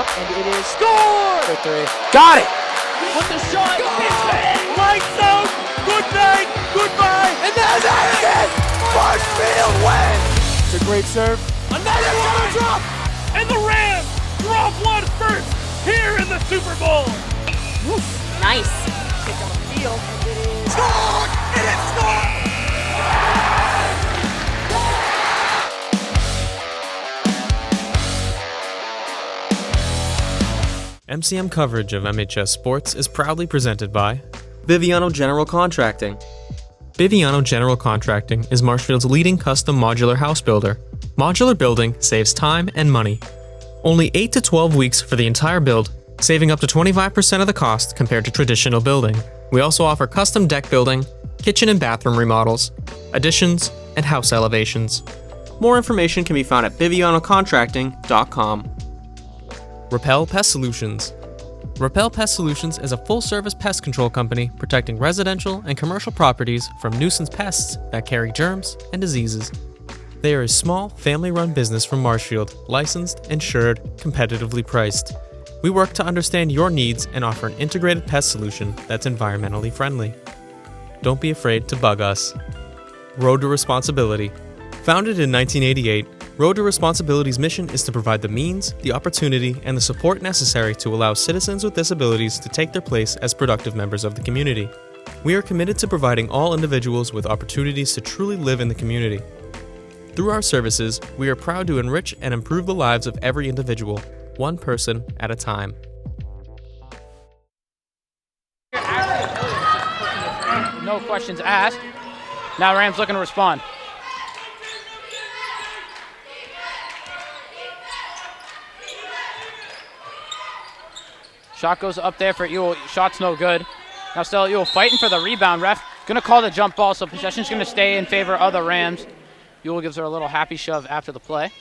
up, and it is scored! For three. Got it! With the shot, it's in! Lights out! Good night, goodbye, and that's it! Marshfield wins! It's a great serve. Another one drop! And the Rams drop one first here in the Super Bowl! Nice. Kick on the field, and it is scored! It is scored! MCM coverage of MHS Sports is proudly presented by Biviano General Contracting. Biviano General Contracting is Marshfield's leading custom modular house builder. Modular building saves time and money. Only 8 to 12 weeks for the entire build, saving up to 25% of the cost compared to traditional building. We also offer custom deck building, kitchen and bathroom remodels, additions, and house elevations. More information can be found at bivianocontracting.com. Repel Pest Solutions. Repel Pest Solutions is a full-service pest control company protecting residential and commercial properties from nuisance pests that carry germs and diseases. They are a small, family-run business from Marshfield, licensed, insured, competitively priced. We work to understand your needs and offer an integrated pest solution that's environmentally friendly. Don't be afraid to bug us. Road to Responsibility. Founded in 1988, Road to Responsibility's mission is to provide the means, the opportunity, and the support necessary to allow citizens with disabilities to take their place as productive members of the community. We are committed to providing all individuals with opportunities to truly live in the community. Through our services, we are proud to enrich and improve the lives of every individual, one person at a time. No questions asked. Now Rams looking to respond. Shot goes up there for Ewell. Shot's no good. Now still Ewell fighting for the rebound. Ref gonna call the jump ball, so possession's gonna stay in favor of the Rams. Ewell gives her a little happy shove after the play.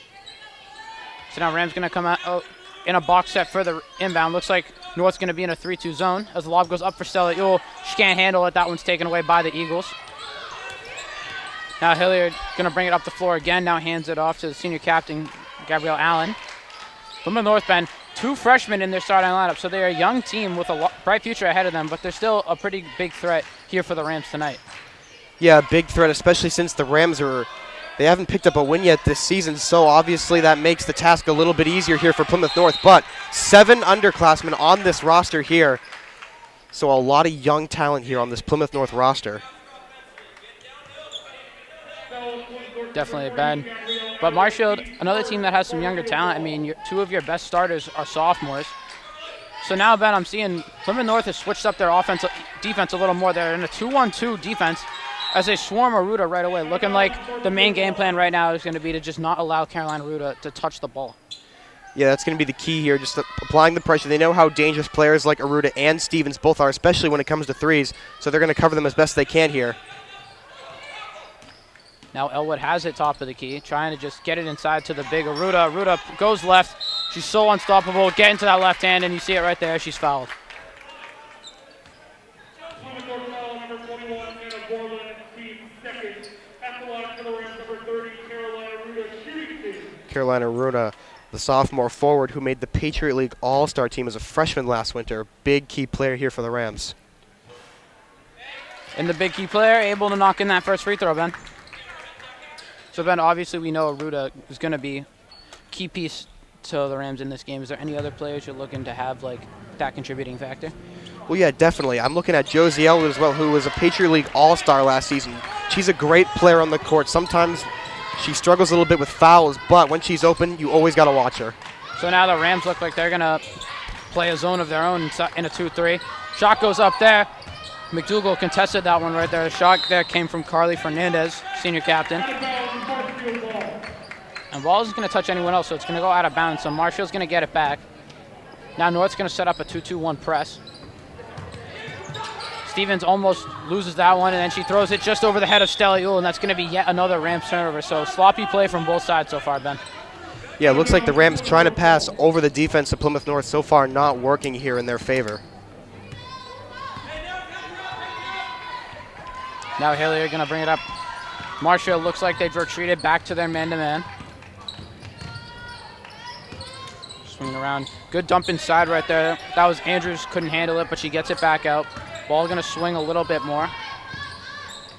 So now Rams gonna come out in a box set for the inbound. Looks like North's gonna be in a 3-2 zone as the lob goes up for Stella Ewell. She can't handle it. That one's taken away by the Eagles. Now Hilliard gonna bring it up the floor again. Now hands it off to the senior captain, Gabrielle Allen. From the North Bend, 2 freshmen in their starting lineup, so they're a young team with a bright future ahead of them, but they're still a pretty big threat here for the Rams tonight. Yeah, big threat, especially since the Rams they haven't picked up a win yet this season, so obviously that makes the task a little bit easier here for Plymouth North, but 7 underclassmen on this roster here, so a lot of young talent here on this Plymouth North roster. Definitely bad. But Marshfield, another team that has some younger talent. I mean, 2 of your best starters are sophomores. So now, Ben, I'm seeing Plymouth North has switched up their defense a little more. They're in a 2-1-2 defense as they swarm Aruda right away. Looking like the main game plan right now is going to be to just not allow Caroline Aruda to touch the ball. Yeah, that's going to be the key here, just applying the pressure. They know how dangerous players like Aruda and Stevens both are, especially when it comes to threes, so they're going to cover them as best they can here. Now Elwood has it top of the key, trying to just get it inside to the big Aruda. Aruda goes left. She's so unstoppable. Get into that left hand, and you see it right there. She's fouled. Carolina Aruda, the sophomore forward who made the Patriot League All-Star team as a freshman last winter. Big key player here for the Rams. And the big key player able to knock in that first free throw, Ben. So, Ben, obviously we know Aruda is going to be key piece to the Rams in this game. Is there any other players you're looking to have like that contributing factor? Well, yeah, definitely. I'm looking at Josie Elwood as well, who was a Patriot League All-Star last season. She's a great player on the court. Sometimes she struggles a little bit with fouls, but when she's open, you always got to watch her. So now the Rams look like they're going to play a zone of their own in a 2-3. Shot goes up there. McDougal contested that one right there. The shot there came from Carly Fernandez, senior captain. And ball isn't going to touch anyone else, so it's going to go out of bounds. So Marshfield's going to get it back. Now North's going to set up a 2-2-1 press. Stevens almost loses that one, and then she throws it just over the head of Stella Ewell, and that's going to be yet another Rams turnover. So sloppy play from both sides so far, Ben. Yeah, it looks like the Rams trying to pass over the defense of Plymouth North so far not working here in their favor. Now Hilliard going to bring it up. Marshfield looks like they've retreated back to their man-to-man. swinging around. Good dump inside right there. That was Andrews, couldn't handle it, but she gets it back out. Ball going to swing a little bit more.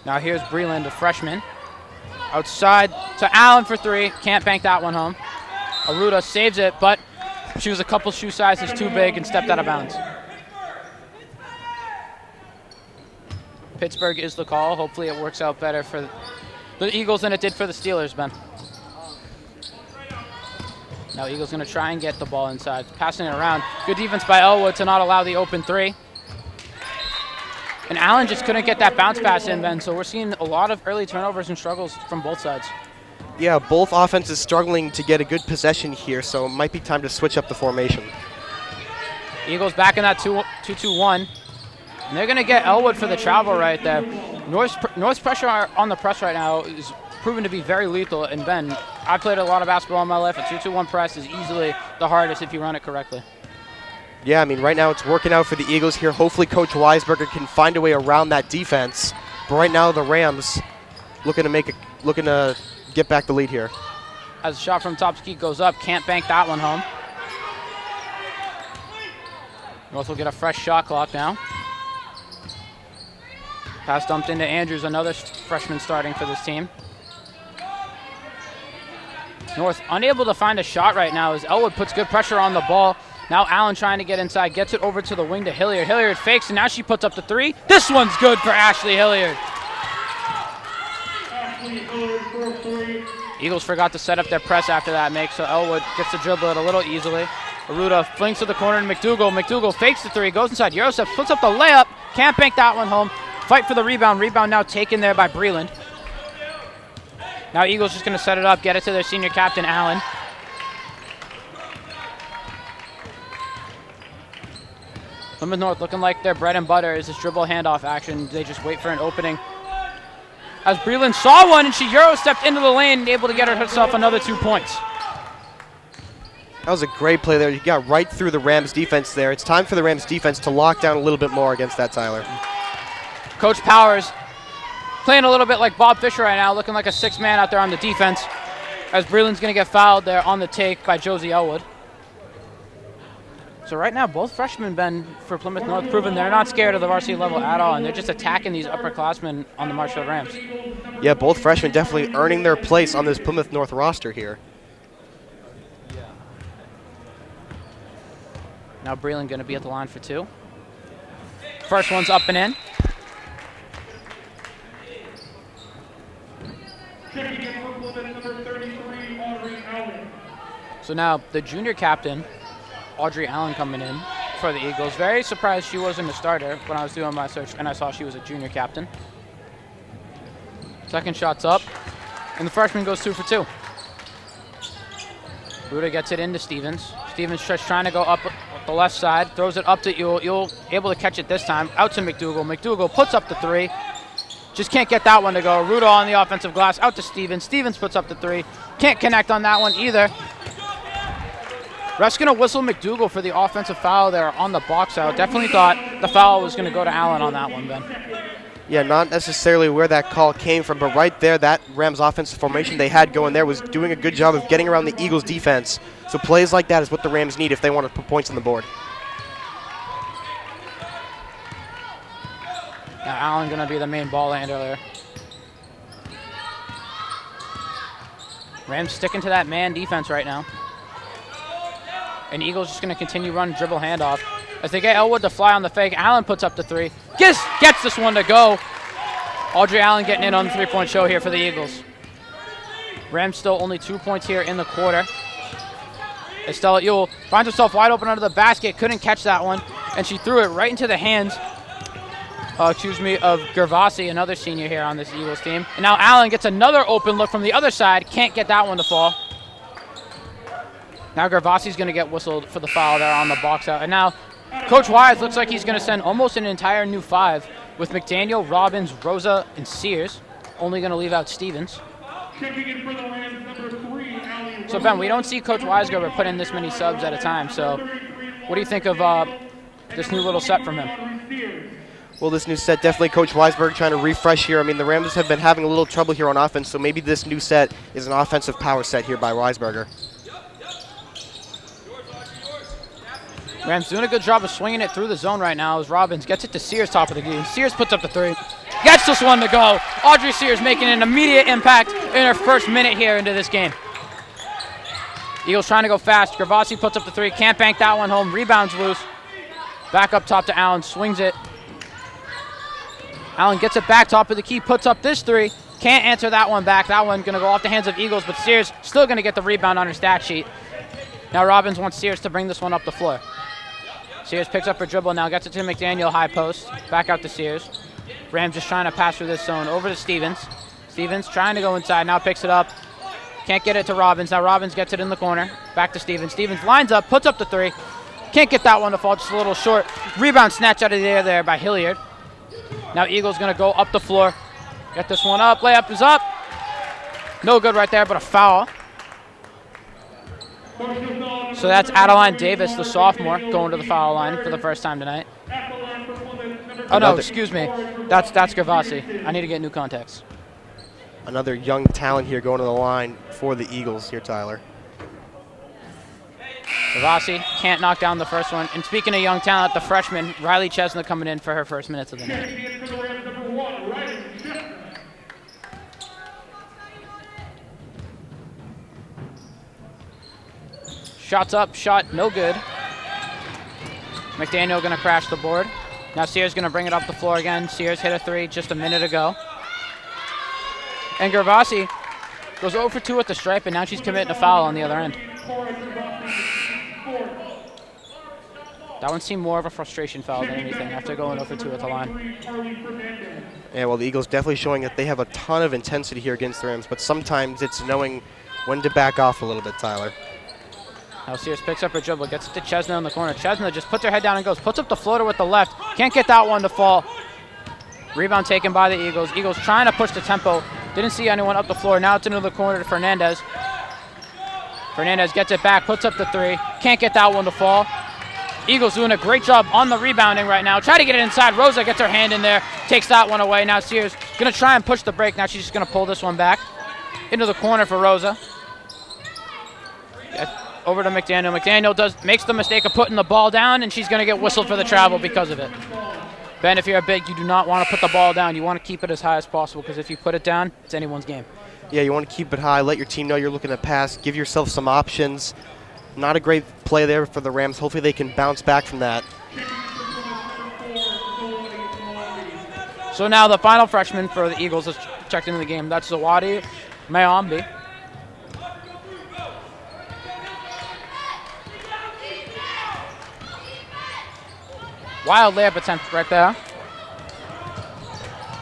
Now here's Breland, the freshman. Outside to Allen for three. Can't bank that one home. Aruda saves it, but she was a couple shoe sizes too big and stepped out of bounds. Pittsburgh is the call. Hopefully it works out better for the Eagles than it did for the Steelers, Ben. Now Eagles going to try and get the ball inside. Passing it around. Good defense by Elwood to not allow the open three. And Allen just couldn't get that bounce pass in, Ben, so we're seeing a lot of early turnovers and struggles from both sides. Yeah, both offenses struggling to get a good possession here, so it might be time to switch up the formation. Eagles back in that 2-2-1. And they're going to get Elwood for the travel right there. North's pressure on the press right now is proven to be very lethal. And Ben, I played a lot of basketball in my life. A 2-2-1 press is easily the hardest if you run it correctly. Yeah, I mean, right now it's working out for the Eagles here. Hopefully Coach Weisberger can find a way around that defense. But right now the Rams looking to get back the lead here. As the shot from top ski goes up, can't bank that one home. North will get a fresh shot clock now. Pass dumped into Andrews, another freshman starting for this team. North unable to find a shot right now as Elwood puts good pressure on the ball. Now Allen trying to get inside, gets it over to the wing to Hilliard. Hilliard fakes, and now she puts up the three. This one's good for Ashley Hilliard. Eagles forgot to set up their press after that make, so Elwood gets to dribble it a little easily. Aruda flings to the corner to McDougal. McDougal fakes the three, goes inside. Eurostep puts up the layup. Can't bank that one home. Fight for the rebound. Rebound now taken there by Breland. Now Eagles just going to set it up, get it to their senior captain, Allen. Plymouth North looking like their bread and butter is this dribble handoff action. They just wait for an opening. As Breland saw one and she Euro-stepped into the lane, able to get herself another 2 points. That was a great play there. You got right through the Rams defense there. It's time for the Rams defense to lock down a little bit more against that, Tyler. Coach Powers playing a little bit like Bob Fisher right now, looking like a six man out there on the defense, as Breland's going to get fouled there on the take by Josie Elwood. So right now, both freshmen, Ben, for Plymouth North, proven they're not scared of the varsity level at all, and they're just attacking these upperclassmen on the Marshfield Rams. Yeah, both freshmen definitely earning their place on this Plymouth North roster here. Now Breland going to be at the line for two. First one's up and in. So now the junior captain, Audrey Allen, coming in for the Eagles. Very surprised she wasn't a starter when I was doing my search and I saw she was a junior captain. Second shot's up, and the freshman goes 2 for 2. Buda gets it into Stevens. Stevens just trying to go up the left side, throws it up to Ewell. Ewell able to catch it this time, out to McDougal. McDougal puts up the three. Just can't get that one to go. Ruda on the offensive glass, out to Stevens. Stevens puts up the three. Can't connect on that one either. Ref's going to whistle McDougal for the offensive foul there on the box out. Definitely thought the foul was going to go to Allen on that one, Ben. Yeah, not necessarily where that call came from, but right there, that Rams offensive formation they had going there was doing a good job of getting around the Eagles' defense. So plays like that is what the Rams need if they want to put points on the board. Now Allen going to be the main ball handler there. Rams sticking to that man defense right now. And Eagles just going to continue running dribble handoff. As they get Elwood to fly on the fake, Allen puts up the three. Gets this one to go. Audrey Allen getting in on the three-point show here for the Eagles. Rams still only 2 points here in the quarter. Estella Ewell finds herself wide open under the basket. Couldn't catch that one. And she threw it right into the hands of Gervasi, another senior here on this Eagles team. And now Allen gets another open look from the other side. Can't get that one to fall. Now Gervasi's going to get whistled for the foul there on the box out. And now Coach Wise looks like he's going to send almost an entire new five with McDaniel, Robbins, Rosa, and Sears. Only going to leave out Stevens. So, Ben, we don't see Coach Weisgerber put in this many subs at a time. So what do you think of this new little set from him? Well, this new set, definitely Coach Weisberg trying to refresh here. I mean, the Rams have been having a little trouble here on offense, so maybe this new set is an offensive power set here by Weisberger. Rams doing a good job of swinging it through the zone right now as Robbins gets it to Sears, top of the key. Sears puts up the 3. Gets this one to go. Audrey Sears making an immediate impact in her first minute here into this game. Eagles trying to go fast. Gervasi puts up the 3. Can't bank that one home. Rebounds loose. Back up top to Allen. Swings it. Allen gets it back top of the key. Puts up this 3. Can't answer that one back. That one going to go off the hands of Eagles, but Sears still going to get the rebound on her stat sheet. Now Robbins wants Sears to bring this one up the floor. Sears picks up her dribble now. Gets it to McDaniel, high post. Back out to Sears. Rams just trying to pass through this zone. Over to Stevens. Stevens trying to go inside. Now picks it up. Can't get it to Robbins. Now Robbins gets it in the corner. Back to Stevens. Stevens lines up, puts up the 3. Can't get that one to fall, just a little short. Rebound snatch out of the air there by Hilliard. Now Eagles going to go up the floor. Get this one up. Layup is up. No good right there, but a foul. So that's Adeline Davis, the sophomore, going to the foul line for the first time tonight. Oh, no, excuse me. That's Gervasi. I need to get new contacts. Another young talent here going to the line for the Eagles here, Tyler. Gervasi can't knock down the first one. And speaking of young talent, the freshman, Riley Chesna, coming in for her first minutes of the night. Shots up, shot no good. McDaniel going to crash the board. Now Sears going to bring it up the floor again. Sears hit a 3 just a minute ago. And Gervasi goes 0 for 2 at the stripe, and now she's committing a foul on the other end. That one seemed more of a frustration foul than anything after going 0 for 2 at the line. Yeah, well, the Eagles definitely showing that they have a ton of intensity here against the Rams, but sometimes it's knowing when to back off a little bit, Tyler. Now Sears picks up her dribble, gets it to Chesna in the corner. Chesna just puts her head down and goes. Puts up the floater with the left. Can't get that one to fall. Rebound taken by the Eagles. Eagles trying to push the tempo. Didn't see anyone up the floor. Now it's into the corner to Fernandez. Fernandez gets it back, puts up the 3. Can't get that one to fall. Eagles doing a great job on the rebounding right now. Try to get it inside. Rosa gets her hand in there. Takes that one away. Now Sears going to try and push the break. Now she's just going to pull this one back. Into the corner for Rosa. Over to McDaniel. McDaniel makes the mistake of putting the ball down, and she's going to get whistled for the travel because of it. Ben, if you're a big, you do not want to put the ball down. You want to keep it as high as possible because if you put it down, it's anyone's game. Yeah, you want to keep it high. Let your team know you're looking to pass. Give yourself some options. Not a great play there for the Rams. Hopefully they can bounce back from that. So now the final freshman for the Eagles is checked into the game. That's Zawadi Mayambi. Wild layup attempt right there.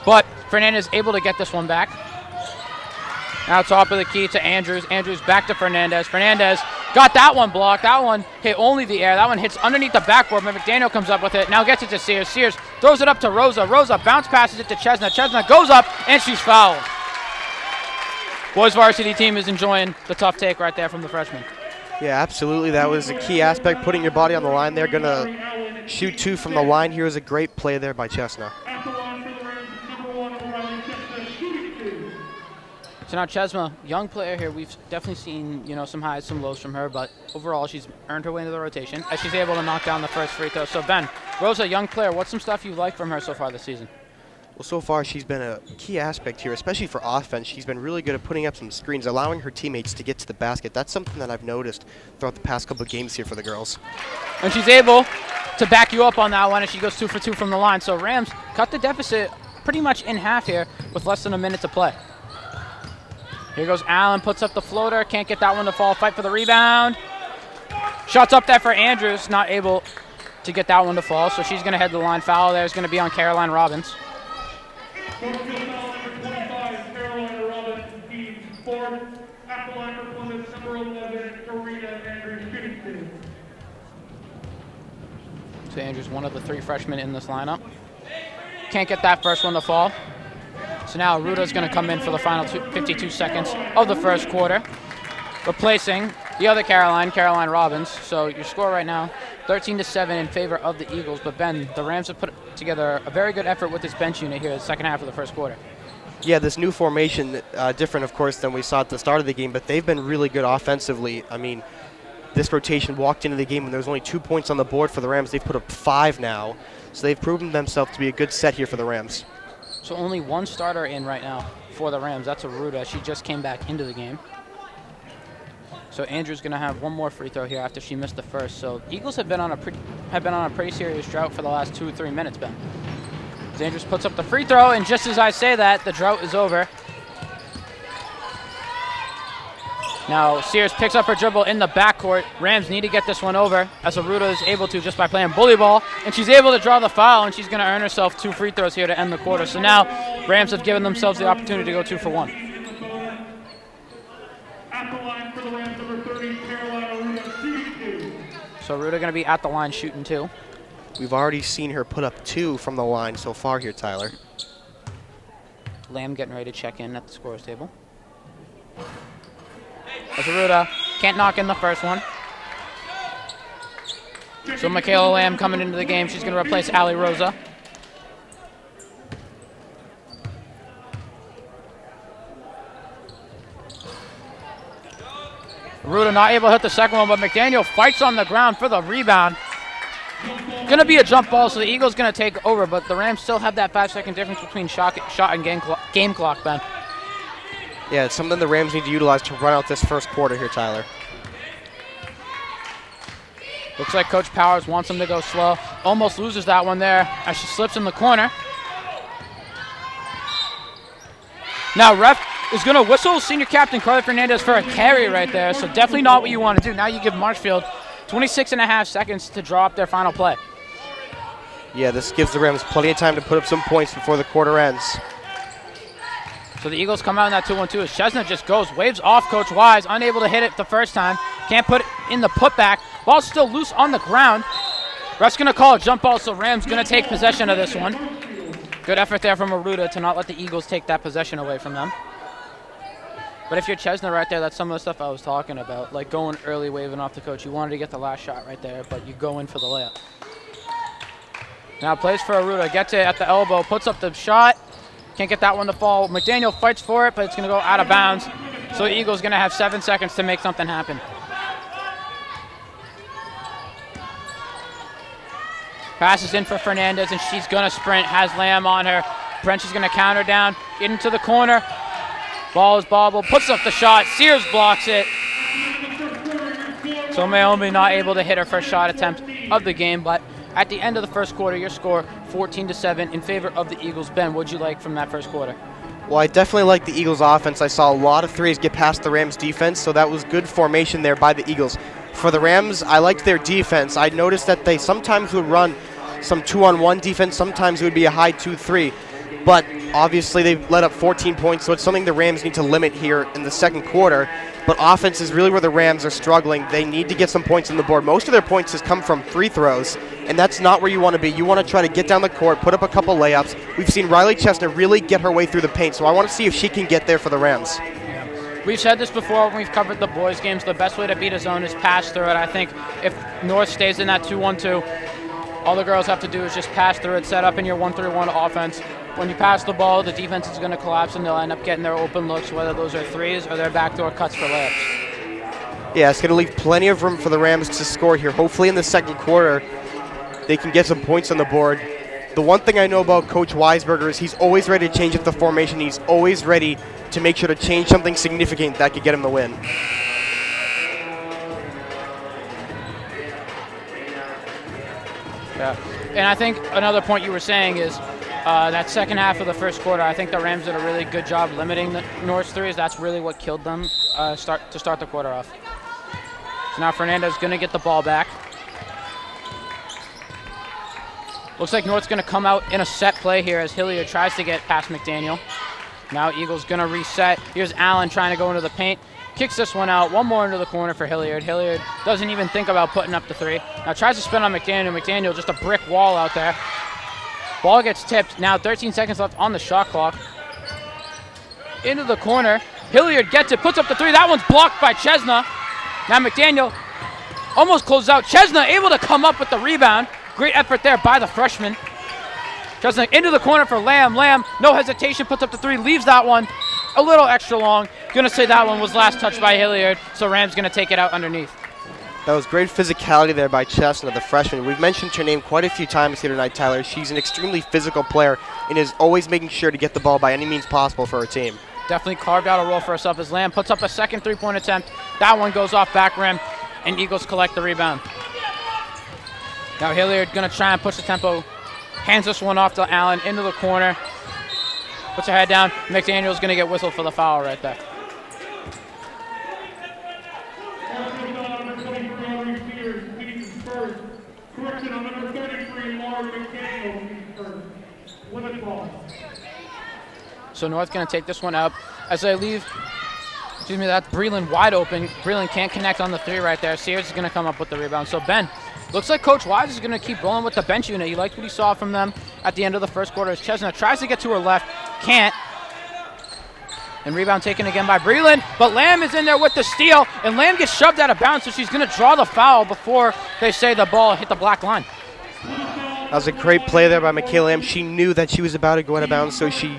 But Fernandez able to get this one back. Now top of the key to Andrews. Andrews back to Fernandez. Fernandez got that one blocked. That one hit only the air. That one hits underneath the backboard, but McDaniel comes up with it. Now gets it to Sears. Sears throws it up to Rosa. Rosa bounce passes it to Chesna. Chesna goes up, and she's fouled. Boys varsity team is enjoying the tough take right there from the freshman. Yeah, absolutely. That was a key aspect, putting your body on the line there. Going to shoot 2 from the line here is a great play there by Chesna. So now Chesma, young player here. We've definitely seen, some highs, some lows from her, but overall she's earned her way into the rotation as she's able to knock down the first free throw. So Ben, Rosa, young player, what's some stuff you like from her so far this season? Well, so far she's been a key aspect here, especially for offense. She's been really good at putting up some screens, allowing her teammates to get to the basket. That's something that I've noticed throughout the past couple of games here for the girls. And she's able to back you up on that one as she goes 2 for 2 from the line. So Rams cut the deficit pretty much in half here with less than a minute to play. Here goes Allen, puts up the floater, can't get that one to fall, fight for the rebound. Shots up there for Andrews, not able to get that one to fall, so she's going to head to the line. Foul there is going to be on Caroline Robbins. So Andrews, one of the 3 freshmen in this lineup. Can't get that first one to fall. So now Ruda's going to come in for the final 52 seconds of the first quarter, replacing the other Caroline Robbins. So your score right now, 13-7 in favor of the Eagles. But Ben, the Rams have put together a very good effort with this bench unit here in the second half of the first quarter. Yeah, this new formation, different, of course, than we saw at the start of the game, but they've been really good offensively. I mean, this rotation walked into the game when there was only 2 points on the board for the Rams. They've put up 5 now. So they've proven themselves to be a good set here for the Rams. So only one starter in right now for the Rams. That's Aruda. She just came back into the game. So Andrew's going to have one more free throw here after she missed the first. So Eagles have been on a pretty serious drought for the last 2 or 3 minutes, Ben. Andrews puts up the free throw, and just as I say that, the drought is over. Now Sears picks up her dribble in the backcourt. Rams need to get this one over, as Aruda is able to just by playing bully ball, and she's able to draw the foul, and she's going to earn herself 2 free throws here to end the quarter. So now Rams have given themselves the opportunity to go 2 for 1. At the line for the Rams, number 30, Caroline Aruda, shooting 2. So Aruda going to be at the line shooting 2. We've already seen her put up 2 from the line so far here, Tyler. Lamb getting ready to check in at the scorer's table. As Aruda can't knock in the first one. So Michaela Lamb coming into the game. She's going to replace Ali Rosa. Aruda not able to hit the second one, but McDaniel fights on the ground for the rebound. Going to be a jump ball, so the Eagles going to take over, but the Rams still have that 5-second difference between shot and game clock, Ben. Yeah, it's something the Rams need to utilize to run out this first quarter here, Tyler. Looks like Coach Powers wants them to go slow. Almost loses that one there as she slips in the corner. Now ref is going to whistle senior captain Carly Fernandez for a carry right there, so definitely not what you want to do. Now you give Marshfield 26.5 seconds to draw up their final play. Yeah, this gives the Rams plenty of time to put up some points before the quarter ends. So the Eagles come out in that 2-1-2 as Chesna just goes, waves off Coach Wise, unable to hit it the first time. Can't put it in the putback. Ball's still loose on the ground. Ref's going to call a jump ball, so Rams going to take possession of this one. Good effort there from Aruda to not let the Eagles take that possession away from them. But if you're Chesna right there, that's some of the stuff I was talking about, like going early, waving off the coach. You wanted to get the last shot right there, but you go in for the layup. Now plays for Aruda, gets it at the elbow, puts up the shot. Can't get that one to fall. McDaniel fights for it, but it's going to go out of bounds. So the Eagles going to have 7 seconds to make something happen. Passes in for Fernandez, and she's going to sprint, has Lamb on her. French is going to counter down into the corner. Ball is bobbled, puts up the shot. Sears blocks it. So Naomi not able to hit her first shot attempt of the game, but at the end of the first quarter, your score 14-7 in favor of the Eagles. Ben, what'd you like from that first quarter? Well, I definitely like the Eagles' offense. I saw a lot of threes get past the Rams' defense, so that was good formation there by the Eagles. For the Rams, I liked their defense. I noticed that they sometimes would run some 2-on-1 defense, sometimes it would be a high 2-3. But obviously they've let up 14 points, so it's something the Rams need to limit here in the second quarter. But offense is really where the Rams are struggling. They need to get some points on the board. Most of their points has come from free throws, and that's not where you want to be. You want to try to get down the court, put up a couple layups. We've seen Riley Chesna really get her way through the paint, so I want to see if she can get there for the Rams. We've said this before when we've covered the boys' games. The best way to beat a zone is pass through it. I think if North stays in that 2-1-2, all the girls have to do is just pass through it, set up in your 1-3-1 offense. When you pass the ball, the defense is going to collapse, and they'll end up getting their open looks, whether those are threes or their backdoor cuts for layups. Yeah, it's going to leave plenty of room for the Rams to score here. Hopefully in the second quarter, they can get some points on the board. The one thing I know about Coach Weisberger is he's always ready to change up the formation. He's always ready to make sure to change something significant that could get him the win. Yeah, and I think another point you were saying is that second half of the first quarter, I think the Rams did a really good job limiting the North's threes. That's really what killed them to start the quarter off. So now Fernandez going to get the ball back. Looks like North's going to come out in a set play here as Hilliard tries to get past McDaniel. Now Eagles going to reset. Here's Allen trying to go into the paint. Kicks this one out. One more into the corner for Hilliard. Hilliard doesn't even think about putting up the three. Now tries to spin on McDaniel. McDaniel just a brick wall out there. Ball gets tipped. Now 13 seconds left on the shot clock. Into the corner. Hilliard gets it. Puts up the three. That one's blocked by Chesna. Now McDaniel almost closes out. Chesna able to come up with the rebound. Great effort there by the freshman. Chesna into the corner for Lamb. Lamb, no hesitation, puts up the three. Leaves that one a little extra long. Going to say that one was last touched by Hilliard. So Rams going to take it out underneath. That was great physicality there by Chestnut, the freshman. We've mentioned her name quite a few times here tonight, Tyler. She's an extremely physical player and is always making sure to get the ball by any means possible for her team. Definitely carved out a role for herself as Lamb puts up a second three-point attempt. That one goes off back rim, and Eagles collect the rebound. Now Hilliard going to try and push the tempo. Hands this one off to Allen into the corner. Puts her head down. McDaniel's going to get whistled for the foul right there. So North going to take this one up. As they leave, that's Breland wide open. Breland can't connect on the three right there. Sears is going to come up with the rebound. So Ben, looks like Coach Wise is going to keep rolling with the bench unit. He liked what he saw from them at the end of the first quarter as Chestnut tries to get to her left, can't. And rebound taken again by Breland, but Lamb is in there with the steal, and Lamb gets shoved out of bounds, so she's going to draw the foul before they say the ball hit the black line. That was a great play there by Michaela Lamb. She knew that she was about to go out of bounds, so she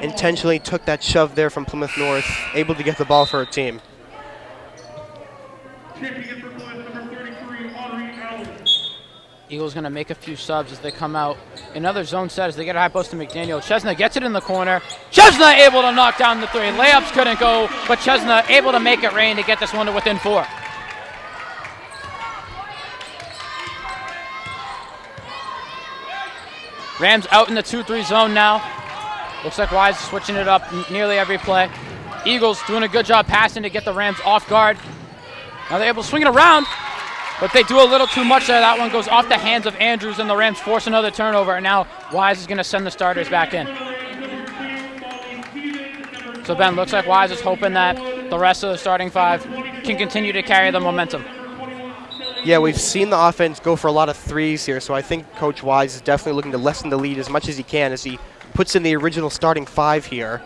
intentionally took that shove there from Plymouth North, able to get the ball for her team. Eagles going to make a few subs as they come out. Another zone set as they get a high post to McDaniel. Chestnut gets it in the corner. Chestnut able to knock down the three. Layups couldn't go, but Chestnut able to make it rain to get this one to within 4. Rams out in the 2-3 zone now. Looks like Wise is switching it up nearly every play. Eagles doing a good job passing to get the Rams off guard. Now they're able to swing it around, but they do a little too much there. That one goes off the hands of Andrews, and the Rams force another turnover. And now Wise is going to send the starters back in. So Ben, looks like Wise is hoping that the rest of the starting 5 can continue to carry the momentum. Yeah, we've seen the offense go for a lot of threes here, so I think Coach Wise is definitely looking to lessen the lead as much as he can as he puts in the original starting 5 here.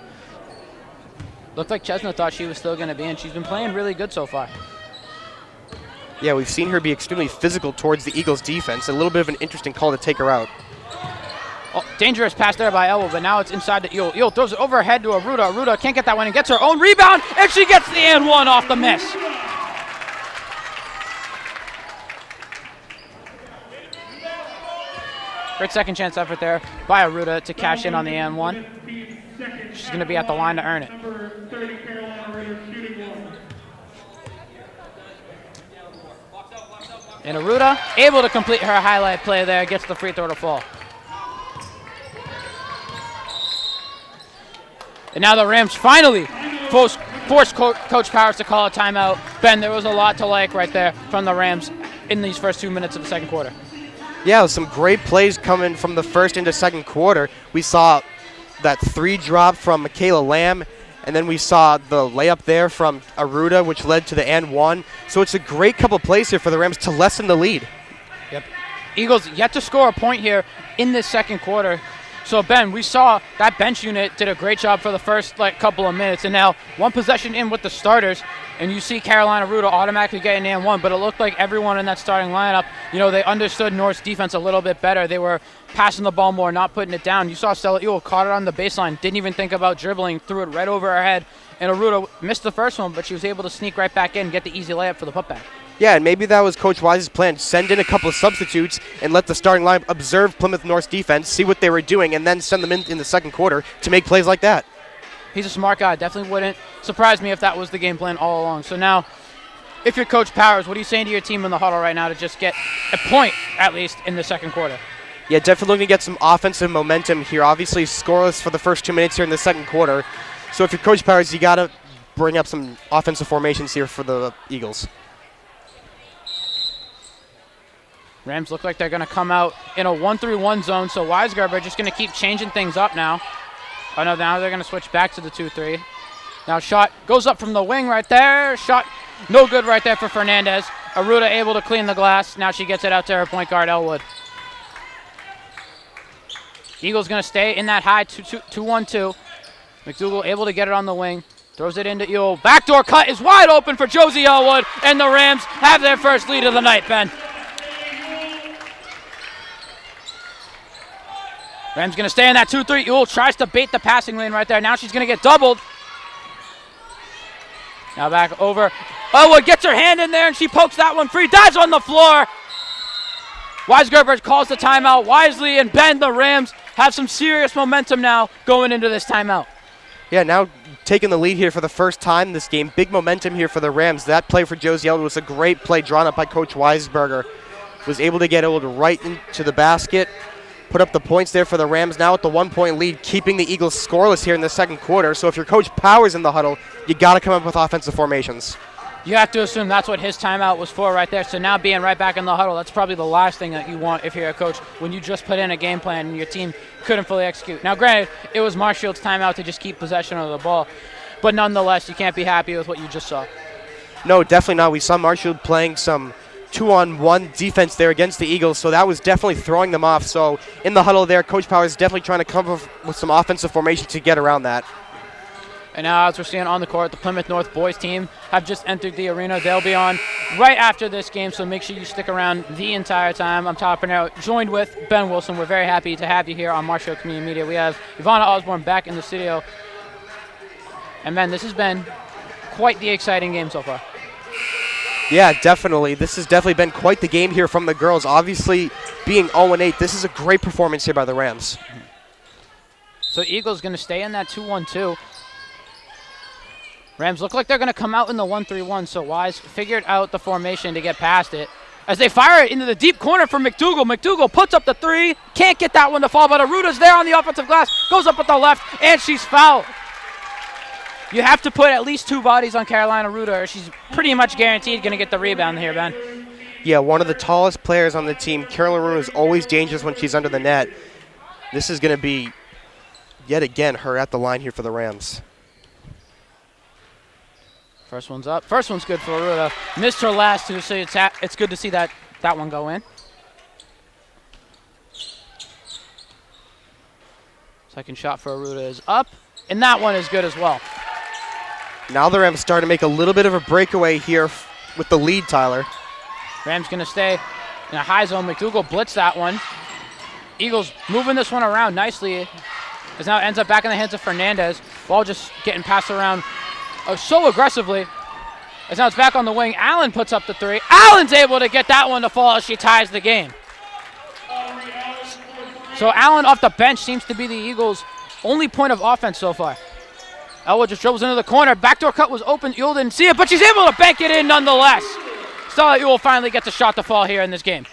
Looked like Chestnut thought she was still going to be in. She's been playing really good so far. Yeah, we've seen her be extremely physical towards the Eagles' defense. A little bit of an interesting call to take her out. Oh, dangerous pass there by Elwood, but now it's inside the Eel. Eel throws it overhead to Aruda. Aruda can't get that one and gets her own rebound, and she gets the and one off the miss. Great second chance effort there by Aruda to cash in on the and one. She's going to be at the line to earn it. And Aruda able to complete her highlight play there, gets the free throw to fall. And now the Rams finally force Coach Powers to call a timeout. Ben, there was a lot to like right there from the Rams in these first 2 minutes of the second quarter. Yeah, some great plays coming from the first into second quarter. We saw that 3 drop from Michaela Lamb, and then we saw the layup there from Aruda, which led to the and one. So it's a great couple plays here for the Rams to lessen the lead. Yep. Eagles yet to score a point here in this second quarter. So, Ben, we saw that bench unit did a great job for the first couple of minutes, and now one possession in with the starters, and you see Carolina Aruda automatically getting an and one, but it looked like everyone in that starting lineup, they understood North's defense a little bit better. They were passing the ball more, not putting it down. You saw Stella Ewell caught it on the baseline, didn't even think about dribbling, threw it right over her head, and Aruda missed the first one, but she was able to sneak right back in and get the easy layup for the putback. Yeah, and maybe that was Coach Wise's plan. Send in a couple of substitutes and let the starting lineup observe Plymouth North's defense, see what they were doing, and then send them in the second quarter to make plays like that. He's a smart guy. Definitely wouldn't surprise me if that was the game plan all along. So now, if you're Coach Powers, what are you saying to your team in the huddle right now to just get a point, at least, in the second quarter? Yeah, definitely looking to get some offensive momentum here. Obviously scoreless for the first 2 minutes here in the second quarter. So if you're Coach Powers, you got to bring up some offensive formations here for the Eagles. Rams look like they're going to come out in a 1-3-1 zone, so Weisgerber just going to keep changing things up now. Oh, no, now they're going to switch back to the 2-3. Now shot goes up from the wing right there. Shot no good right there for Fernandez. Aruda able to clean the glass. Now she gets it out to her point guard, Elwood. Eagles going to stay in that high 2-1-2. McDougal able to get it on the wing. Throws it into Ewell. Backdoor cut is wide open for Josie Elwood, and the Rams have their first lead of the night, Ben. Rams going to stay in that 2-3. Ewell tries to bait the passing lane right there. Now she's going to get doubled. Now back over. Elwood gets her hand in there, and she pokes that one free. Dives on the floor. Weisgerber calls the timeout. Wisely and Ben, the Rams, have some serious momentum now going into this timeout. Yeah, now taking the lead here for the first time this game. Big momentum here for the Rams. That play for Josie Elwood was a great play drawn up by Coach Weisberger. Was able to get Elwood right into the basket. Put up the points there for the Rams. Now at the 1-point lead, keeping the Eagles scoreless here in the second quarter. So if your Coach Powers in the huddle, you got to come up with offensive formations. You have to assume that's what his timeout was for right there. So now being right back in the huddle, that's probably the last thing that you want if you're a coach when you just put in a game plan and your team couldn't fully execute. Now, granted, it was Marshfield's timeout to just keep possession of the ball. But nonetheless, you can't be happy with what you just saw. No, definitely not. We saw Marshfield playing some 2-on-1 defense there against the Eagles, so that was definitely throwing them off. So in the huddle there, Coach Powers is definitely trying to come up with some offensive formation to get around that. And now, as we're seeing on the court, the Plymouth North boys team have just entered the arena. They'll be on right after this game, so make sure you stick around the entire time. I'm Tyler Pinheiro, joined with Ben Wilson. We're very happy to have you here on Marshfield Community Media. We have Biviano Osborne back in the studio. And, Ben, this has been quite the exciting game so far. Yeah, definitely. This has definitely been quite the game here from the girls. Obviously, being 0-8, this is a great performance here by the Rams. So Eagles going to stay in that 2-1-2. Rams look like they're going to come out in the 1-3-1, so Wise figured out the formation to get past it. As they fire it into the deep corner for McDougal. McDougal puts up the three, can't get that one to fall, but Aruta's there on the offensive glass, goes up with the left, and she's fouled. You have to put at least two bodies on Carolina Aruta, or she's pretty much guaranteed going to get the rebound here, Ben. Yeah, one of the tallest players on the team. Carolina Aruta is always dangerous when she's under the net. This is going to be, yet again, her at the line here for the Rams. First one's up. First one's good for Aruta. Missed her last two, so it's good to see that one go in. Second shot for Aruta is up, and that one is good as well. Now the Rams starting to make a little bit of a breakaway here with the lead, Tyler. Rams going to stay in a high zone. McDougal blitz that one. Eagles moving this one around nicely. As now it ends up back in the hands of Fernandez. Ball just getting passed around so aggressively. As now it's back on the wing. Allen puts up the three. Allen's able to get that one to fall as she ties the game. So Allen off the bench seems to be the Eagles' only point of offense so far. Elwood just dribbles into the corner. Backdoor cut was open. Ewell didn't see it, but she's able to bank it in nonetheless. Stella Ewell finally gets a shot to fall here in this game.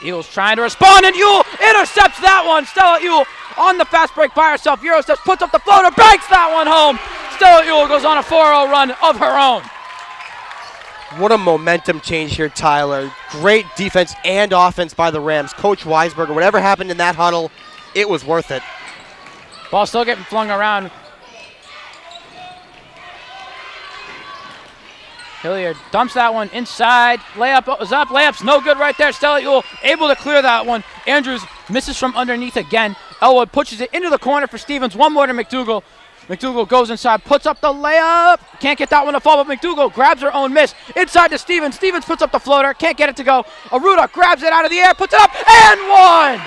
Eagles trying to respond, and Ewell intercepts that one. Stella Ewell on the fast break by herself. Euro steps, puts up the floater, banks that one home. Stella Ewell goes on a 4-0 run of her own. What a momentum change here, Tyler. Great defense and offense by the Rams. Coach Weisberger, whatever happened in that huddle, it was worth it. Ball still getting flung around. Hilliard dumps that one inside. Layup was up. Layup's no good right there. Stella Ewell able to clear that one. Andrews misses from underneath again. Elwood pushes it into the corner for Stevens. One more to McDougal. McDougal goes inside, puts up the layup. Can't get that one to fall, but McDougal grabs her own miss. Inside to Stevens. Stevens puts up the floater. Can't get it to go. Aruta grabs it out of the air, puts it up, and one!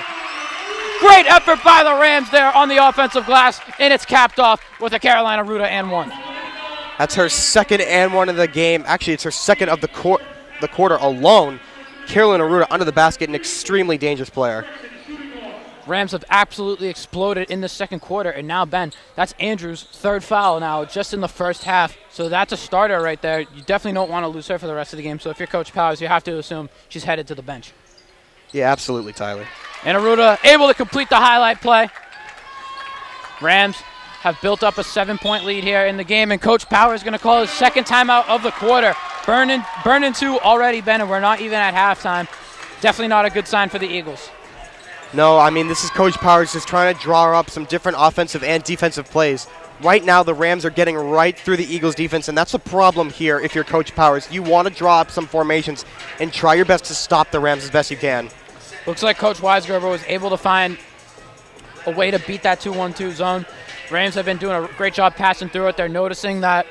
Great effort by the Rams there on the offensive glass, and it's capped off with a Carolina Aruta and one. That's her second and one of the game. Actually, it's her second of the quarter alone. Carolina Aruta under the basket, an extremely dangerous player. Rams have absolutely exploded in the second quarter, and now, Ben, that's Andrews' third foul now just in the first half. So that's a starter right there. You definitely don't want to lose her for the rest of the game. So if you're Coach Powers, you have to assume she's headed to the bench. Yeah, absolutely, Tyler. And Aruta able to complete the highlight play. Rams have built up a 7-point lead here in the game, and Coach Powers is going to call his second timeout of the quarter. Burning two already, Ben, and we're not even at halftime. Definitely not a good sign for the Eagles. No, I mean, this is Coach Powers just trying to draw up some different offensive and defensive plays. Right now, the Rams are getting right through the Eagles' defense, and that's a problem here if you're Coach Powers. You want to draw up some formations and try your best to stop the Rams as best you can. Looks like Coach Weisgerber was able to find a way to beat that 2-1-2 zone. Rams have been doing a great job passing through it. They're noticing that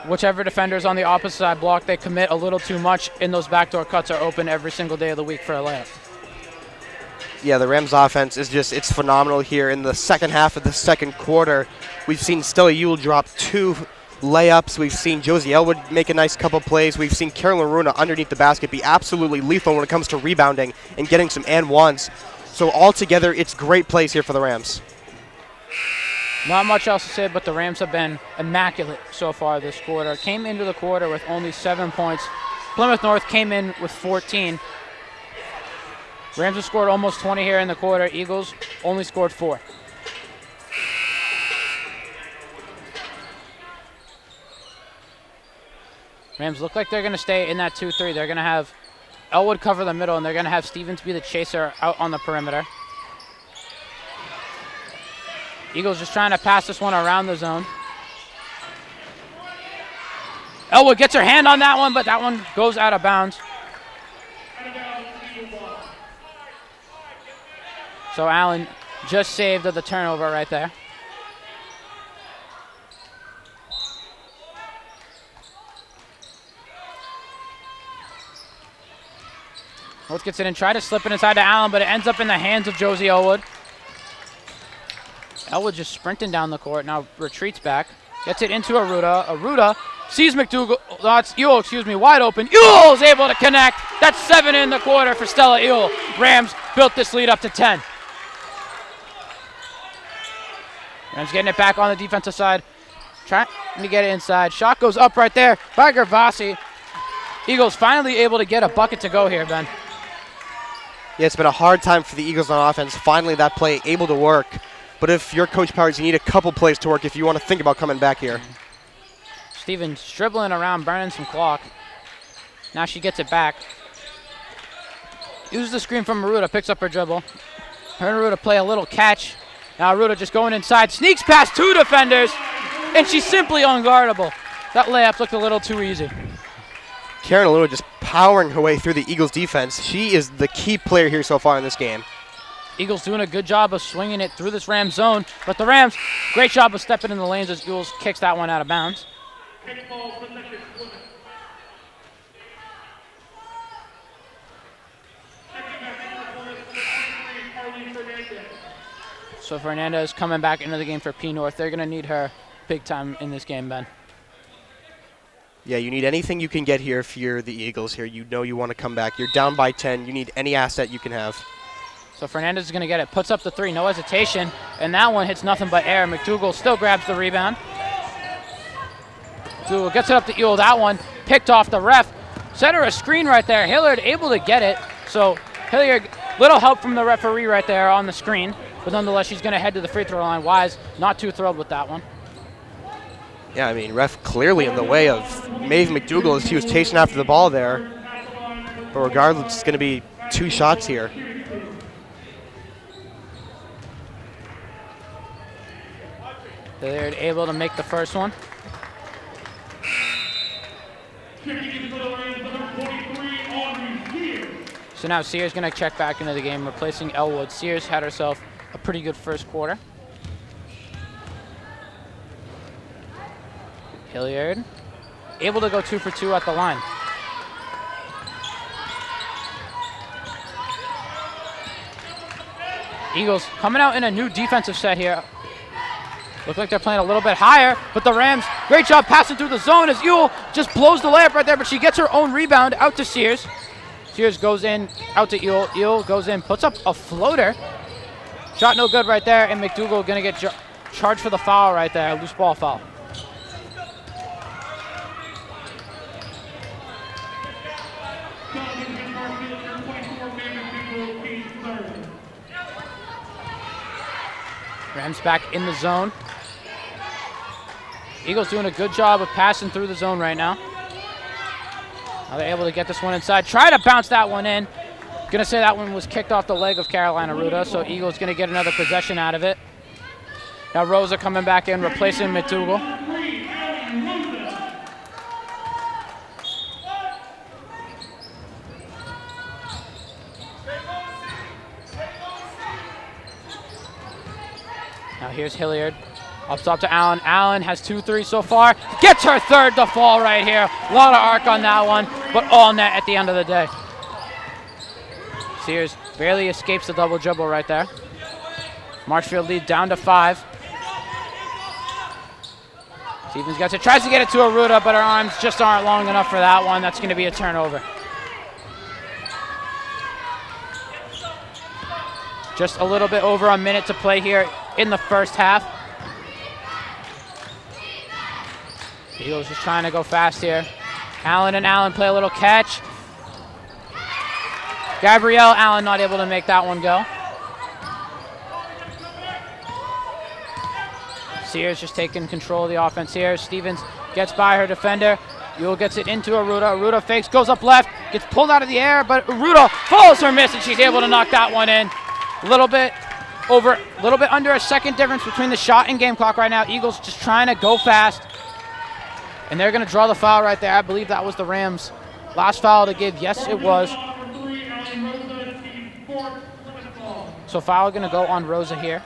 whichever defender's on the opposite side block, they commit a little too much, and those backdoor cuts are open every single day of the week for a layup. Yeah, the Rams offense is it's phenomenal here. In the second half of the second quarter, we've seen Stella Ewell drop 2 layups. We've seen Josie Elwood make a nice couple plays. We've seen Carolyn Runa underneath the basket be absolutely lethal when it comes to rebounding and getting some and ones. So altogether, it's great plays here for the Rams. Not much else to say, but the Rams have been immaculate so far this quarter. Came into the quarter with only 7 points. Plymouth North came in with 14. Rams have scored almost 20 here in the quarter. Eagles only scored 4. Rams look like they're going to stay in that 2-3. They're going to have Elwood cover the middle, and they're going to have Stevens be the chaser out on the perimeter. Eagles just trying to pass this one around the zone. Elwood gets her hand on that one, but that one goes out of bounds. So Allen just saved the turnover right there. North gets it in, try to slip it inside to Allen, but it ends up in the hands of Josie Elwood. Elwood just sprinting down the court, now retreats back. Gets it into Aruda. Aruda sees McDougal, Ewell, wide open. Ewell's able to connect. That's 7 in the quarter for Stella Ewell. Rams built this lead up to 10. Rams getting it back on the defensive side. Trying to get it inside. Shot goes up right there by Gervasi. Eagles finally able to get a bucket to go here, Ben. Yeah, it's been a hard time for the Eagles on offense. Finally, that play able to work. But if you're Coach Powers, you need a couple plays to work if you want to think about coming back here. Stevens dribbling around, burning some clock. Now she gets it back. Uses the screen from Maruda, picks up her dribble. Her and Maruda play a little catch. Now Maruda just going inside, sneaks past 2 defenders, and she's simply unguardable. That layup looked a little too easy. Karen Alua just powering her way through the Eagles defense. She is the key player here so far in this game. Eagles doing a good job of swinging it through this Rams zone, but the Rams, great job of stepping in the lanes as Eagles kicks that one out of bounds. So Fernandez coming back into the game for P North. They're going to need her big time in this game, Ben. Yeah, you need anything you can get here if you're the Eagles here. You know you want to come back. You're down by 10. You need any asset you can have. So Fernandez is going to get it. Puts up the 3, no hesitation. And that one hits nothing but air. McDougal still grabs the rebound. McDougal gets it up to Ewell. That one picked off the ref. Set her a screen right there. Hilliard able to get it. So Hilliard, little help from the referee right there on the screen. But nonetheless, she's going to head to the free throw line. Wise not too thrilled with that one. Yeah, I mean, ref clearly in the way of Maeve McDougal as she was chasing after the ball there. But regardless, it's going to be 2 shots here. They're able to make the first one. So now Sears going to check back into the game, replacing Elwood. Sears had herself a pretty good first quarter. Hilliard able to go 2 for 2 at the line. Eagles coming out in a new defensive set here. Look like they're playing a little bit higher, but the Rams, great job passing through the zone as Ewell just blows the layup right there, but she gets her own rebound out to Sears. Sears goes in, out to Ewell. Ewell goes in, puts up a floater. Shot no good right there, and McDougal gonna get charged for the foul right there, loose ball foul. Rams back in the zone. Eagles doing a good job of passing through the zone right now. Now they're able to get this one inside. Try to bounce that one in. Gonna say that one was kicked off the leg of Carolina Ruda, so Eagles gonna get another possession out of it. Now Rosa coming back in, replacing McDougal. Now here's Hilliard. Up top to Allen. Allen has 2 threes so far. Gets her third to fall right here. A lot of arc on that one, but all net at the end of the day. Sears Barely escapes the double dribble right there. Marshfield lead down to 5. Stevens gets it, tries to get it to Aruda, but her arms just aren't long enough for that one. That's going to be a turnover. Just a little bit over a minute to play here in the first half. Eagles just trying to go fast here. Allen and Allen play a little catch. Gabrielle Allen not able to make that one go. Sears just taking control of the offense here. Stevens gets by her defender. Ewell gets it into Aruda. Aruda fakes, goes up left, gets pulled out of the air, but Aruda follows her miss, and she's able to knock that one in. A little bit under a second difference between the shot and game clock right now. Eagles just trying to go fast, and they're going to draw the foul right there. I believe that was the Rams' last foul to give. Yes, it was. So foul going to go on Rosa here.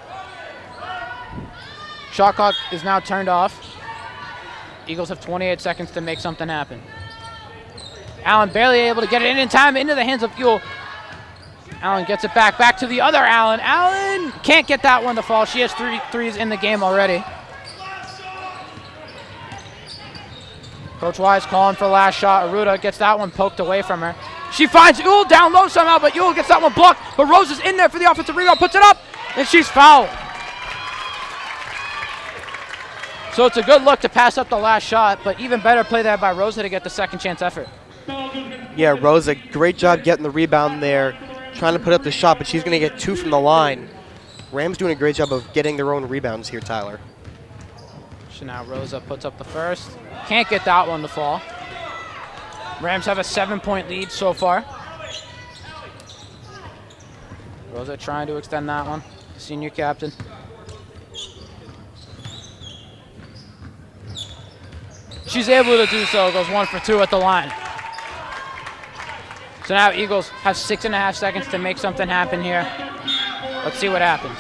Shot clock is now turned off. Eagles have 28 seconds to make something happen. Allen barely able to get it in time into the hands of Ewell. Allen gets it back to the other Allen. Allen can't get that one to fall. She has 3 threes in the game already. Coach Wise calling for last shot. Aruda gets that one poked away from her. She finds Ewell down low somehow, but Ewell gets that one blocked. But Rose is in there for the offensive rebound, puts it up, and she's fouled. So it's a good look to pass up the last shot, but even better play there by Rosa to get the second chance effort. Yeah, Rosa, great job getting the rebound there, trying to put up the shot, but she's going to get 2 from the line. Rams doing a great job of getting their own rebounds here, Tyler. So now Rosa puts up the first. Can't get that one to fall. Rams have a 7-point lead so far. Rosa trying to extend that one. Senior captain. She's able to do so, goes 1 for 2 at the line. So now Eagles have 6.5 seconds to make something happen here. Let's see what happens.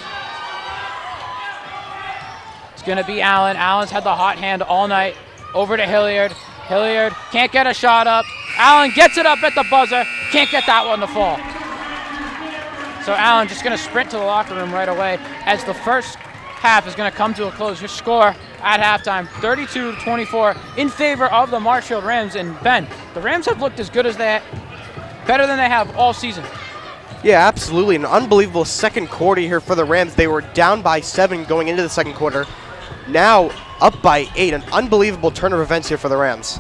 It's gonna be Allen. Allen's had the hot hand all night. Over to Hilliard. Hilliard can't get a shot up. Allen gets it up at the buzzer. Can't get that one to fall. So Allen just gonna sprint to the locker room right away as the first half is gonna come to a close. Your score at halftime, 32-24 in favor of the Marshfield Rams. And Ben, the Rams have looked as good as better than they have all season. Yeah, absolutely. An unbelievable second quarter here for the Rams. They were down by 7 going into the second quarter. Now up by 8. An unbelievable turn of events here for the Rams.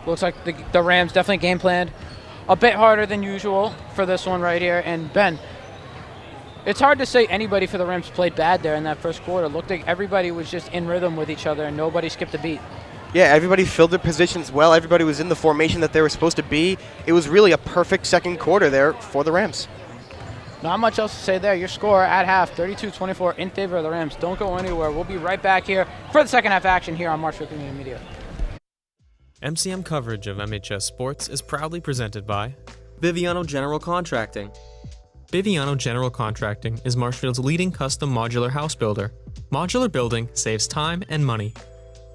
Looks like the Rams definitely game planned a bit harder than usual for this one right here. And Ben, it's hard to say anybody for the Rams played bad there in that first quarter. Looked like everybody was just in rhythm with each other and nobody skipped a beat. Yeah, everybody filled their positions well. Everybody was in the formation that they were supposed to be. It was really a perfect second quarter there for the Rams. Not much else to say there. Your score at half, 32-24 in favor of the Rams. Don't go anywhere. We'll be right back here for the second half action here on Marshfield Community Media. MCM coverage of MHS sports is proudly presented by Biviano General Contracting. Biviano General Contracting is Marshfield's leading custom modular house builder. Modular building saves time and money.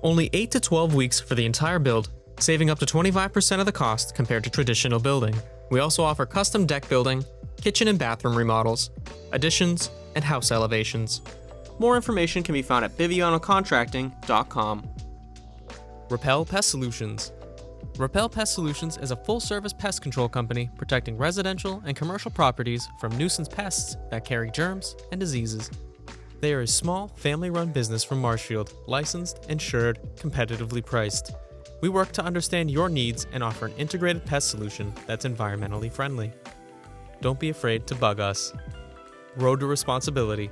Only 8 to 12 weeks for the entire build, saving up to 25% of the cost compared to traditional building. We also offer custom deck building, kitchen and bathroom remodels, additions, and house elevations. More information can be found at bivianocontracting.com. Repel Pest Solutions. Repel Pest Solutions is a full-service pest control company protecting residential and commercial properties from nuisance pests that carry germs and diseases. They are a small, family-run business from Marshfield, licensed, insured, competitively priced. We work to understand your needs and offer an integrated pest solution that's environmentally friendly. Don't be afraid to bug us. Road to Responsibility.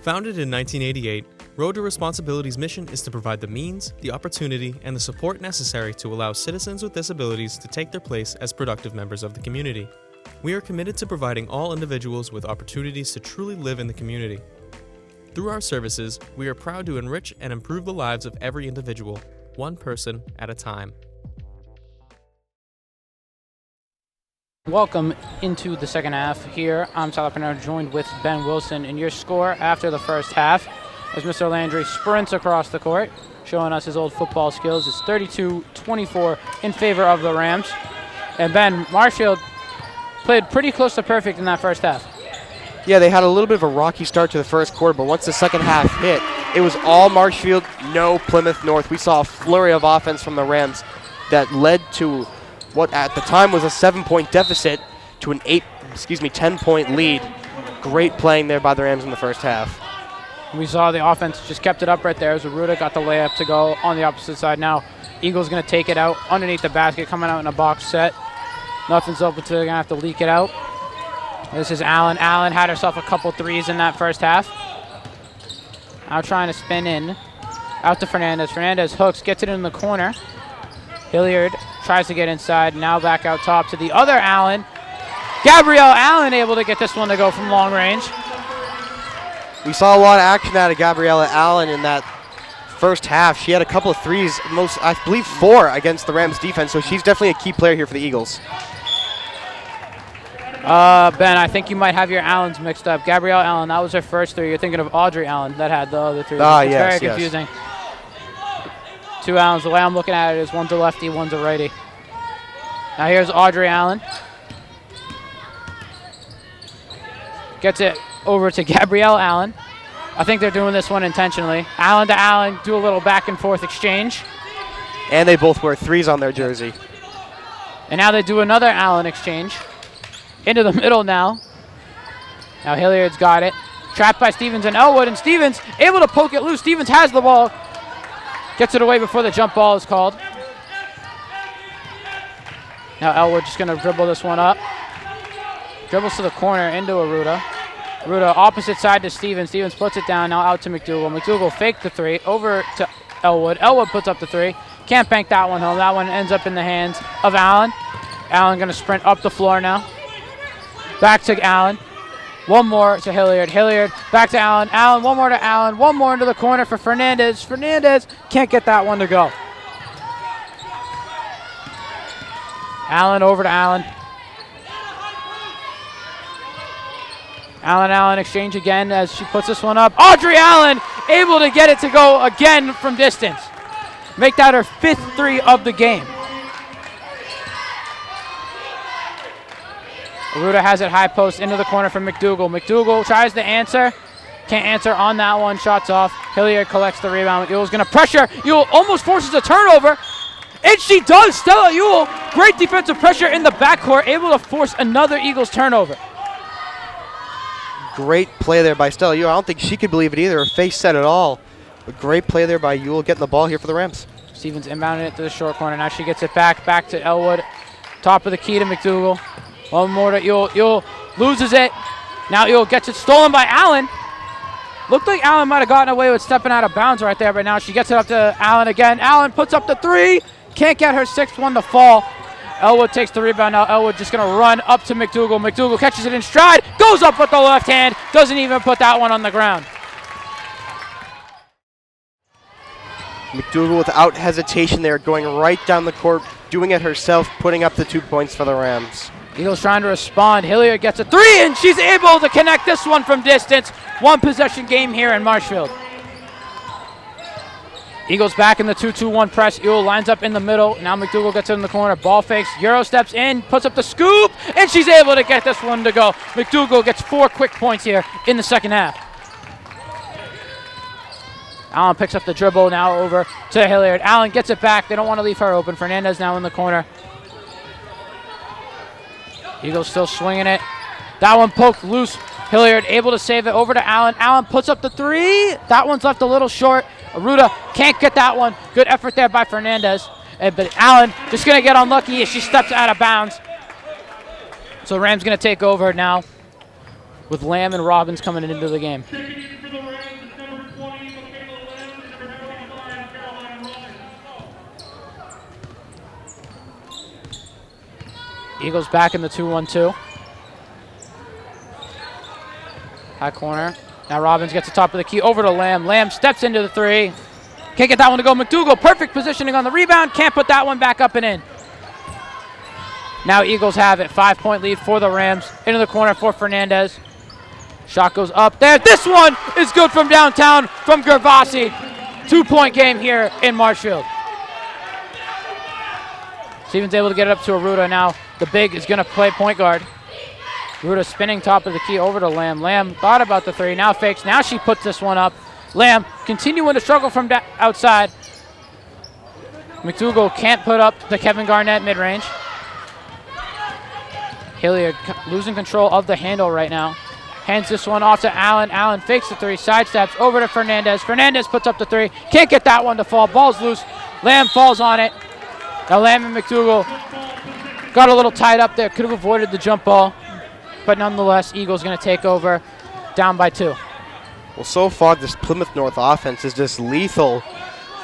Founded in 1988, Road to Responsibility's mission is to provide the means, the opportunity, and the support necessary to allow citizens with disabilities to take their place as productive members of the community. We are committed to providing all individuals with opportunities to truly live in the community. Through our services, we are proud to enrich and improve the lives of every individual, one person at a time. Welcome into the second half here. I'm Tyler Pinheiro, joined with Ben Wilson. And your score after the first half, as Mr. Landry sprints across the court, showing us his old football skills, it's 32-24 in favor of the Rams. And Ben, Marshfield played pretty close to perfect in that first half. Yeah, they had a little bit of a rocky start to the first quarter, but once the second half hit, it was all Marshfield, no Plymouth North. We saw a flurry of offense from the Rams that led to what at the time was a 7-point deficit to an 10-point lead. Great playing there by the Rams in the first half. We saw the offense just kept it up right there as Aruda got the layup to go on the opposite side. Now Eagles going to take it out underneath the basket, coming out in a box set. Nothing's open, so they're going to have to leak it out. This is Allen. Allen had herself a couple threes in that first half. Now trying to spin in. Out to Fernandez. Fernandez hooks, gets it in the corner. Hilliard tries to get inside. Now back out top to the other Allen. Gabrielle Allen able to get this one to go from long range. We saw a lot of action out of Gabriella Allen in that first half. She had a couple of threes, I believe 4 against the Rams defense, so she's definitely a key player here for the Eagles. Ben, I think you might have your Allens mixed up. Gabrielle Allen, that was her first 3. You're thinking of Audrey Allen that had the other 3. It's very confusing. 2 Allens. The way I'm looking at it is one's a lefty, one's a righty. Now here's Audrey Allen. Gets it over to Gabrielle Allen. I think they're doing this one intentionally. Allen to Allen, do a little back and forth exchange. And they both wear 3s on their jersey. And now they do another Allen exchange. Into the middle now. Now Hilliard's got it. Trapped by Stevens and Elwood, and Stevens able to poke it loose. Stevens has the ball. Gets it away before the jump ball is called. Now Elwood just going to dribble this one up. Dribbles to the corner into Aruda. Aruda opposite side to Stevens. Stevens puts it down, now out to McDougal. McDougal faked the 3, over to Elwood. Elwood puts up the 3. Can't bank that one home. That one ends up in the hands of Allen. Allen going to sprint up the floor now. Back to Allen. One more to Hilliard. Hilliard back to Allen. Allen, one more to Allen. One more into the corner for Fernandez. Fernandez can't get that one to go. Allen over to Allen. Allen exchange again as she puts this one up. Audrey Allen able to get it to go again from distance. Make that her 5th 3 of the game. Aruda has it high post into the corner from McDougal. McDougal tries to answer. Can't answer on that one. Shots off. Hilliard collects the rebound. Ewell's going to pressure. Ewell almost forces a turnover. And she does. Stella Ewell, great defensive pressure in the backcourt, able to force another Eagles turnover. Great play there by Stella Ewell. I don't think she could believe it either. Her face set at all. But great play there by Ewell getting the ball here for the Rams. Stevens inbounded it to the short corner. Now she gets it back to Elwood. Top of the key to McDougal. One more to Ewell. Ewell loses it. Now Ewell gets it stolen by Allen. Looked like Allen might have gotten away with stepping out of bounds right there, but now she gets it up to Allen again. Allen puts up the 3. Can't get her 6th one to fall. Elwood takes the rebound now. Elwood just going to run up to McDougal. McDougal catches it in stride. Goes up with the left hand. Doesn't even put that one on the ground. McDougal without hesitation there, going right down the court, doing it herself, putting up the 2 points for the Rams. Eagles trying to respond. Hilliard gets a 3, and she's able to connect this one from distance. 1 possession game here in Marshfield. Eagles back in the 2-2-1 press. Ewell lines up in the middle. Now McDougal gets it in the corner. Ball fakes. Euro steps in, puts up the scoop, and she's able to get this one to go. McDougal gets 4 quick points here in the second half. Allen picks up the dribble now over to Hilliard. Allen gets it back. They don't want to leave her open. Fernandez now in the corner. Eagles still swinging it. That one poked loose. Hilliard able to save it over to Allen. Allen puts up the 3. That one's left a little short. Aruda can't get that one. Good effort there by Fernandez. But Allen just going to get unlucky as she steps out of bounds. So Rams going to take over now with Lamb and Robbins coming into the game. Eagles back in the 2-1-2. High corner. Now Robbins gets the top of the key over to Lamb. Lamb steps into the 3. Can't get that one to go. McDougal, perfect positioning on the rebound. Can't put that one back up and in. Now Eagles have it. 5-point lead for the Rams. Into the corner for Fernandez. Shot goes up there. This one is good from downtown from Gervasi. 2-point game here in Marshfield. Stevens able to get it up to Aruda now. The big is going to play point guard. Ruda spinning top of the key over to Lamb. Lamb thought about the three, now fakes. Now she puts this one up. Lamb continuing to struggle from outside. McDougal can't put up the Kevin Garnett mid-range. Hilliard losing control of the handle right now. Hands this one off to Allen. Allen fakes the three, sidesteps over to Fernandez. Fernandez puts up the three. Can't get that one to fall. Ball's loose. Lamb falls on it. Now Lamb and McDougal got a little tied up there. Could have avoided the jump ball. But nonetheless, Eagles going to take over, down by 2. Well, so far this Plymouth North offense is just lethal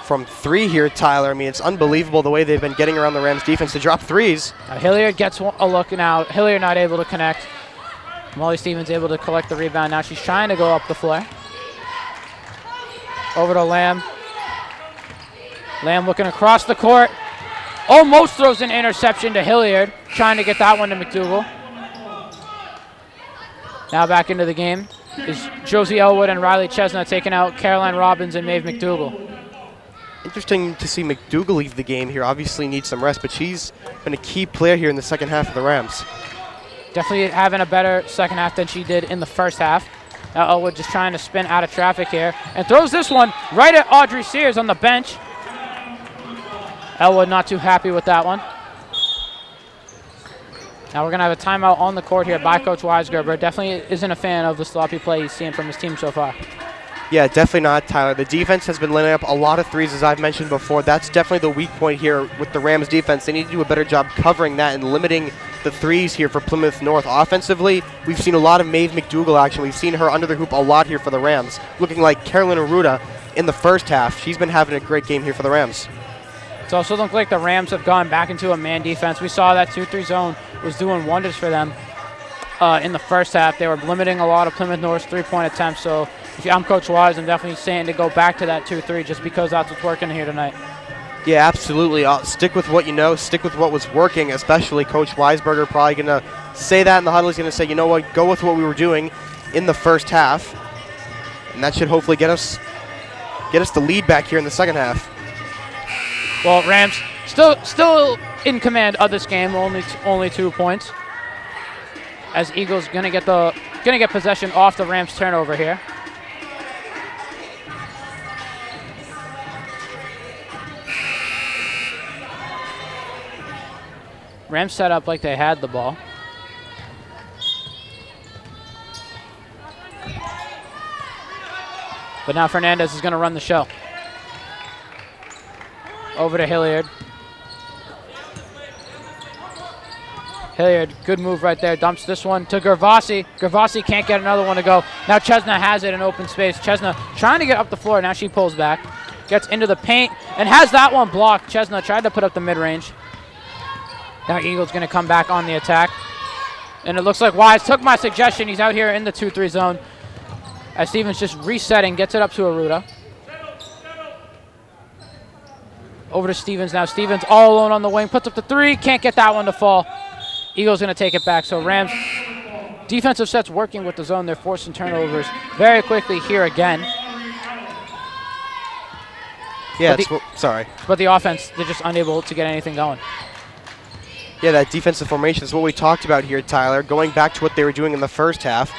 from 3 here, Tyler. I mean, it's unbelievable the way they've been getting around the Rams defense to drop threes. Now Hilliard gets a look now. Hilliard not able to connect. Molly Stevens able to collect the rebound. Now she's trying to go up the floor. Over to Lamb. Lamb looking across the court. Almost throws an interception to Hilliard. Trying to get that one to McDougal. Now back into the game is Josie Elwood and Riley Chesna taking out Caroline Robbins and Maeve McDougal. Interesting to see McDougal leave the game here. Obviously needs some rest, but she's been a key player here in the second half of the Rams. Definitely having a better second half than she did in the first half. Now Elwood just trying to spin out of traffic here and throws this one right at Audrey Sears on the bench. Elwood not too happy with that one. Now we're going to have a timeout on the court here by Coach Weisgerber. Definitely isn't a fan of the sloppy play he's seen from his team so far. Yeah, definitely not, Tyler. The defense has been letting up a lot of threes, as I've mentioned before. That's definitely the weak point here with the Rams defense. They need to do a better job covering that and limiting the threes here for Plymouth North. Offensively, we've seen a lot of Maeve McDougal action. We've seen her under the hoop a lot here for the Rams, looking like Carolyn Aruda in the first half. She's been having a great game here for the Rams. It's also looked like the Rams have gone back into a man defense. We saw that 2-3 zone was doing wonders for them in the first half. They were limiting a lot of Plymouth North's three-point attempts. So if I'm Coach Wise, I'm definitely saying to go back to that 2-3 just because that's what's working here tonight. Yeah, absolutely. Stick with what you know. Stick with what was working, especially Coach Weisberger probably going to say that in the huddle. He's going to say, you know what, go with what we were doing in the first half. And that should hopefully get us the lead back here in the second half. Well, Rams still in command of this game, only 2 points. As Eagles gonna get possession off the Rams turnover here. Rams set up like they had the ball. But now Fernandez is gonna run the show. Over to Hilliard. Hilliard, good move right there. Dumps this one to Gervasi. Gervasi can't get another one to go. Now Chesna has it in open space. Chesna trying to get up the floor. Now she pulls back. Gets into the paint and has that one blocked. Chesna tried to put up the mid-range. Now Eagles going to come back on the attack. And it looks like Wise took my suggestion. He's out here in the 2-3 zone. As Stevens just resetting, gets it up to Aruda. Over to Stevens now. Stevens all alone on the wing. Puts up the three. Can't get that one to fall. Eagles going to take it back. So Rams defensive sets working with the zone. They're forcing turnovers very quickly here again. Yeah, sorry. But the offense, they're just unable to get anything going. Yeah, that defensive formation is what we talked about here, Tyler. Going back to what they were doing in the first half,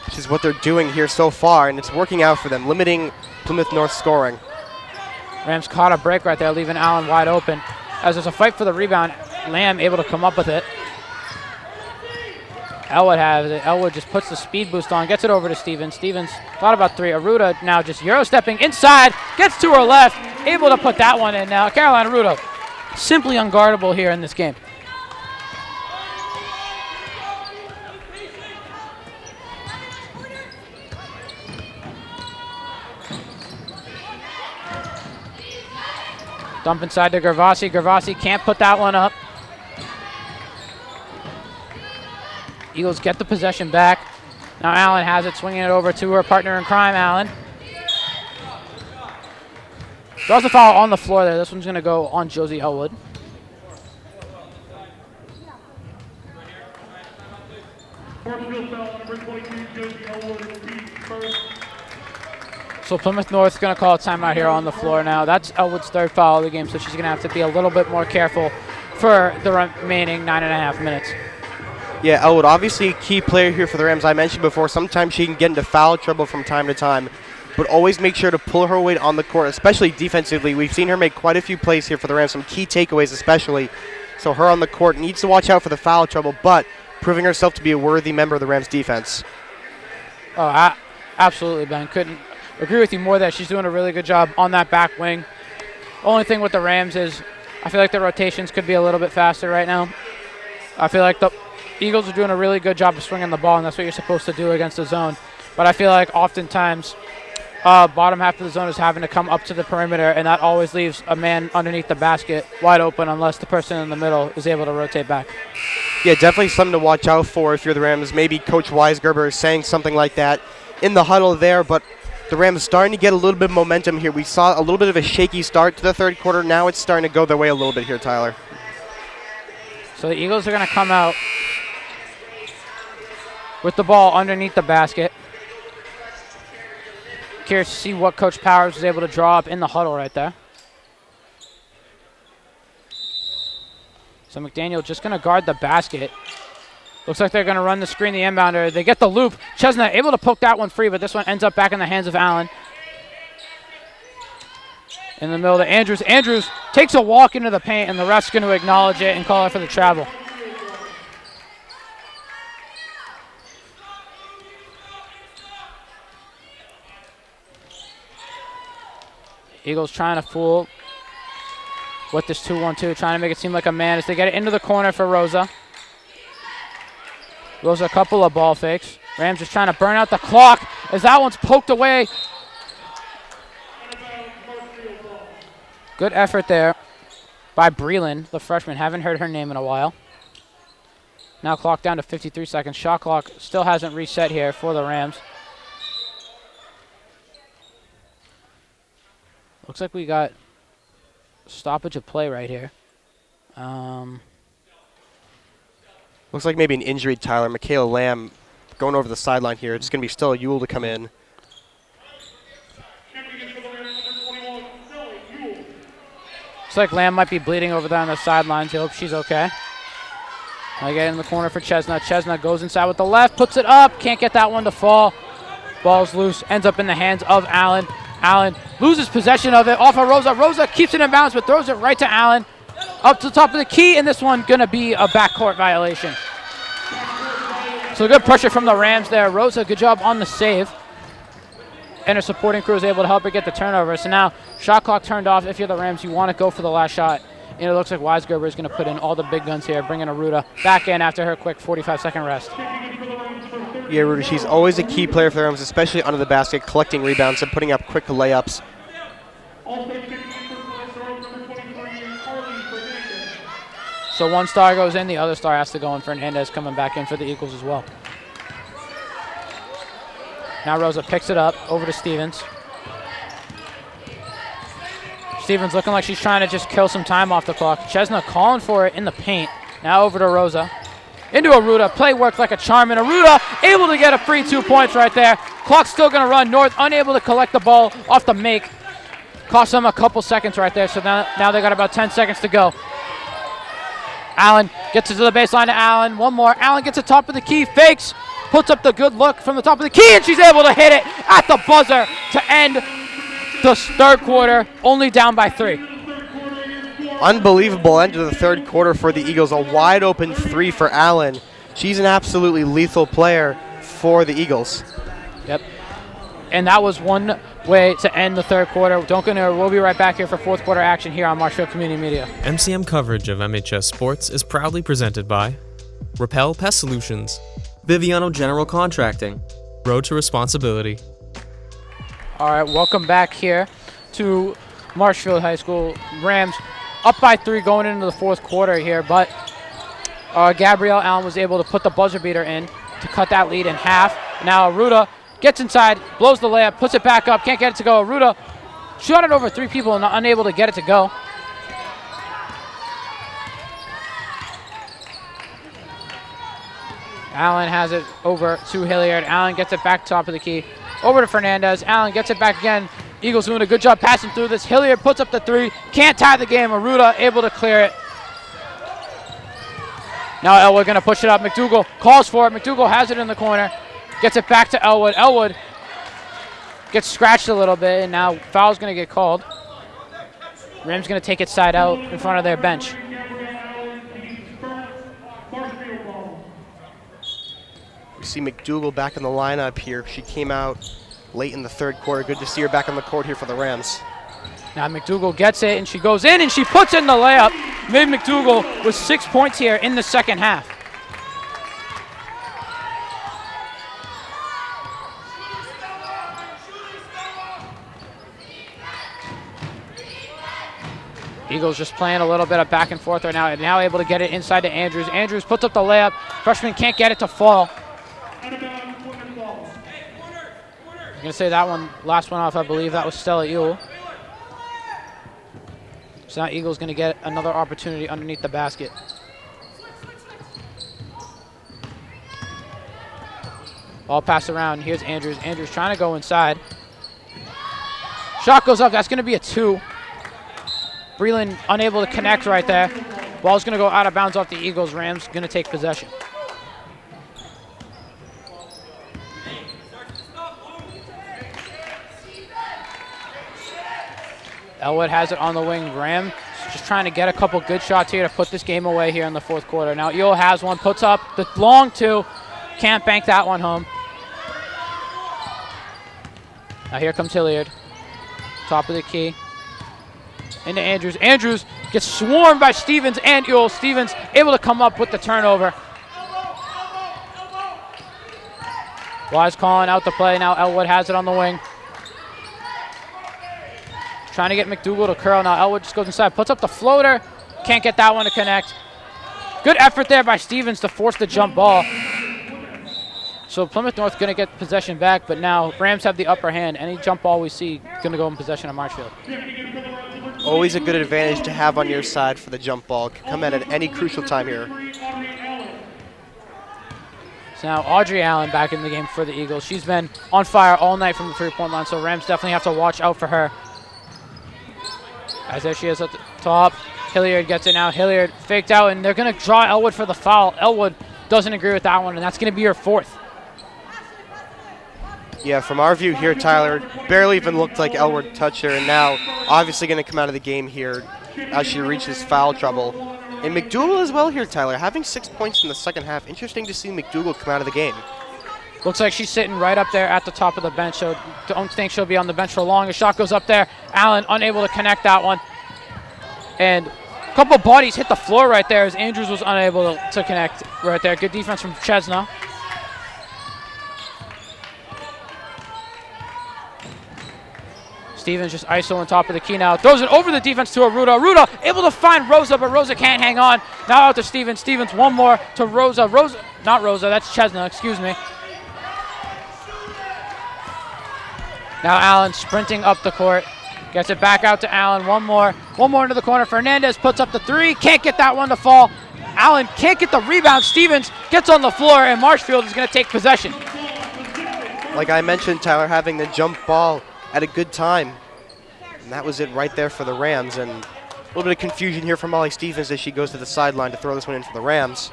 which is what they're doing here so far, and it's working out for them, limiting Plymouth North scoring. Rams caught a break right there, leaving Allen wide open. As there's a fight for the rebound, Lamb able to come up with it. Elwood has it. Elwood just puts the speed boost on, gets it over to Stevens. Stevens thought about three. Aruda now just Euro stepping inside, gets to her left, able to put that one in now. Caroline Aruda simply unguardable here in this game. Dump inside to Gervasi. Gervasi can't put that one up. Eagles get the possession back. Now Allen has it, swinging it over to her partner in crime, Allen. Draws the foul on the floor there. This one's going to go on Josie Elwood. So Plymouth North is going to call a timeout here on the floor now. That's Elwood's third foul of the game, so she's going to have to be a little bit more careful for the remaining 9.5 minutes. Yeah, Elwood, obviously a key player here for the Rams. I mentioned before, sometimes she can get into foul trouble from time to time, but always make sure to pull her weight on the court, especially defensively. We've seen her make quite a few plays here for the Rams, some key takeaways especially. So her on the court needs to watch out for the foul trouble, but proving herself to be a worthy member of the Rams defense. Oh, absolutely, Ben. Couldn't agree with you more that she's doing a really good job on that back wing. Only thing with the Rams is I feel like the rotations could be a little bit faster right now. I feel like the Eagles are doing a really good job of swinging the ball, and that's what you're supposed to do against the zone. But I feel like oftentimes bottom half of the zone is having to come up to the perimeter, and that always leaves a man underneath the basket wide open unless the person in the middle is able to rotate back. Yeah, definitely something to watch out for if you're the Rams. Maybe Coach Weisgerber is saying something like that in the huddle there, but the Rams starting to get a little bit of momentum here. We saw a little bit of a shaky start to the third quarter. Now it's starting to go their way a little bit here, Tyler. So the Eagles are going to come out with the ball underneath the basket. Curious to see what Coach Powers was able to draw up in the huddle right there. So McDaniel just going to guard the basket. Looks like they're going to run the screen, the inbounder. They get the loop. Chesna able to poke that one free, but this one ends up back in the hands of Allen. In the middle to Andrews. Andrews takes a walk into the paint, and the ref's going to acknowledge it and call it for the travel. Eagles trying to fool with this 2-1-2, trying to make it seem like a man as they get it into the corner for Rosa. Rosa, a couple of ball fakes. Rams just trying to burn out the clock as that one's poked away. Good effort there by Breland, the freshman. Haven't heard her name in a while. Now clock down to 53 seconds. Shot clock still hasn't reset here for the Rams. Looks like we got stoppage of play right here. Looks like maybe an injury, Tyler. Michaela Lamb going over the sideline here. It's going to be Stella Ewell to come in. Looks like Lamb might be bleeding over there on the sidelines. I hope she's okay. I get in the corner for Chesna. Chesna goes inside with the left, puts it up. Can't get that one to fall. Ball's loose. Ends up in the hands of Allen. Allen loses possession of it off of Rosa. Rosa keeps it in bounds but throws it right to Allen. Up to the top of the key, and this one going to be a backcourt violation. So good pressure from the Rams there. Rosa, good job on the save. And her supporting crew is able to help her get the turnover. So now shot clock turned off. If you're the Rams, you want to go for the last shot. And it looks like Weisgerber is going to put in all the big guns here, bringing Aruda back in after her quick 45-second rest. Yeah, Rudy, she's always a key player for the Rams, especially under the basket, collecting rebounds and putting up quick layups. So one star goes in, the other star has to go in. Fernandez coming back in for the Eagles as well. Now Rosa picks it up over to Stevens. Stevens looking like she's trying to just kill some time off the clock. Chesna calling for it in the paint. Now over to Rosa. Into Aruda. Play worked like a charm, and Aruda able to get a free 2 points right there. Clock's still going to run. North unable to collect the ball off the make. Cost them a couple seconds right there, so now they got about 10 seconds to go. Allen gets it to the baseline to Allen. One more. Allen gets it top of the key. Fakes. Puts up the good look from the top of the key, and she's able to hit it at the buzzer to end the third quarter, only down by 3. Unbelievable end to the third quarter for the Eagles. A wide open 3 for Allen. She's an absolutely lethal player for the Eagles. Yep. And that was one way to end the third quarter. Don't go anywhere. We'll be right back here for fourth quarter action here on Marshfield Community Media. MCM coverage of MHS Sports is proudly presented by Repel Pest Solutions, Biviano General Contracting, Road to Responsibility. All right, welcome back here to Marshfield High School. Rams up by 3 going into the fourth quarter here, but Gabrielle Allen was able to put the buzzer beater in to cut that lead in half. Now Aruda gets inside, blows the layup, puts it back up, can't get it to go. Aruda shot it over 3 people and unable to get it to go. Allen has it over to Hilliard. Allen gets it back top of the key. Over to Fernandez. Allen gets it back again. Eagles doing a good job passing through this. Hilliard puts up the 3. Can't tie the game. Aruda able to clear it. Now Elwood gonna push it up. McDougal calls for it. McDougal has it in the corner. Gets it back to Elwood. Elwood gets scratched a little bit, and now foul's gonna get called. Rams gonna take it side out in front of their bench. We see McDougal back in the lineup here. She came out late in the third quarter. Good to see her back on the court here for the Rams. Now McDougal gets it, and she goes in, and she puts in the layup. Made McDougal with 6 points here in the second half. Eagles just playing a little bit of back and forth right now, and now able to get it inside to Andrews. Andrews puts up the layup. Freshman can't get it to fall. I'm going to say that one, last one off, I believe that was Stella Ewell. So now Eagles going to get another opportunity underneath the basket. Ball pass around. Here's Andrews. Andrews trying to go inside. Shot goes up. That's going to be a 2. Breland unable to connect right there. Ball's going to go out of bounds off the Eagles. Rams going to take possession. Elwood has it on the wing. Ram just trying to get a couple good shots here to put this game away here in the fourth quarter. Now Ewell has one, puts up the long 2. Can't bank that one home. Now here comes Hilliard. Top of the key. Into Andrews. Andrews gets swarmed by Stevens and Ewell. Stevens able to come up with the turnover. Wise calling out the play. Now Elwood has it on the wing. Trying to get McDougal to curl. Now Elwood just goes inside. Puts up the floater. Can't get that one to connect. Good effort there by Stevens to force the jump ball. So Plymouth North going to get possession back, but now Rams have the upper hand. Any jump ball we see going to go in possession of Marshfield. Always a good advantage to have on your side for the jump ball. Can come at any crucial time here. So now Audrey Allen back in the game for the Eagles. She's been on fire all night from the three-point line, so Rams definitely have to watch out for her. As there she is at the top. Hilliard gets it now. Hilliard faked out, and they're going to draw Elwood for the foul. Elwood doesn't agree with that one, and that's going to be her 4th. Yeah, from our view here, Tyler, barely even looked like Elwood touched her, and now obviously going to come out of the game here as she reaches foul trouble. And McDougal as well here, Tyler, having 6 points in the second half. Interesting to see McDougal come out of the game. Looks like she's sitting right up there at the top of the bench, so don't think she'll be on the bench for long. A shot goes up there. Allen unable to connect that one. And a couple bodies hit the floor right there as Andrews was unable to connect right there. Good defense from Chesna. Stevens just ISO on top of the key now. Throws it over the defense to Aruda. Aruda able to find Rosa, but Rosa can't hang on. Now out to Stevens. Stevens one more to Rosa. Not Rosa, that's Chesna, excuse me. Now Allen sprinting up the court. Gets it back out to Allen. One more into the corner. Fernandez puts up the 3. Can't get that one to fall. Allen can't get the rebound. Stevens gets on the floor, and Marshfield is going to take possession. Like I mentioned, Tyler, having the jump ball at a good time. And that was it right there for the Rams. And a little bit of confusion here from Molly Stevens as she goes to the sideline to throw this one in for the Rams.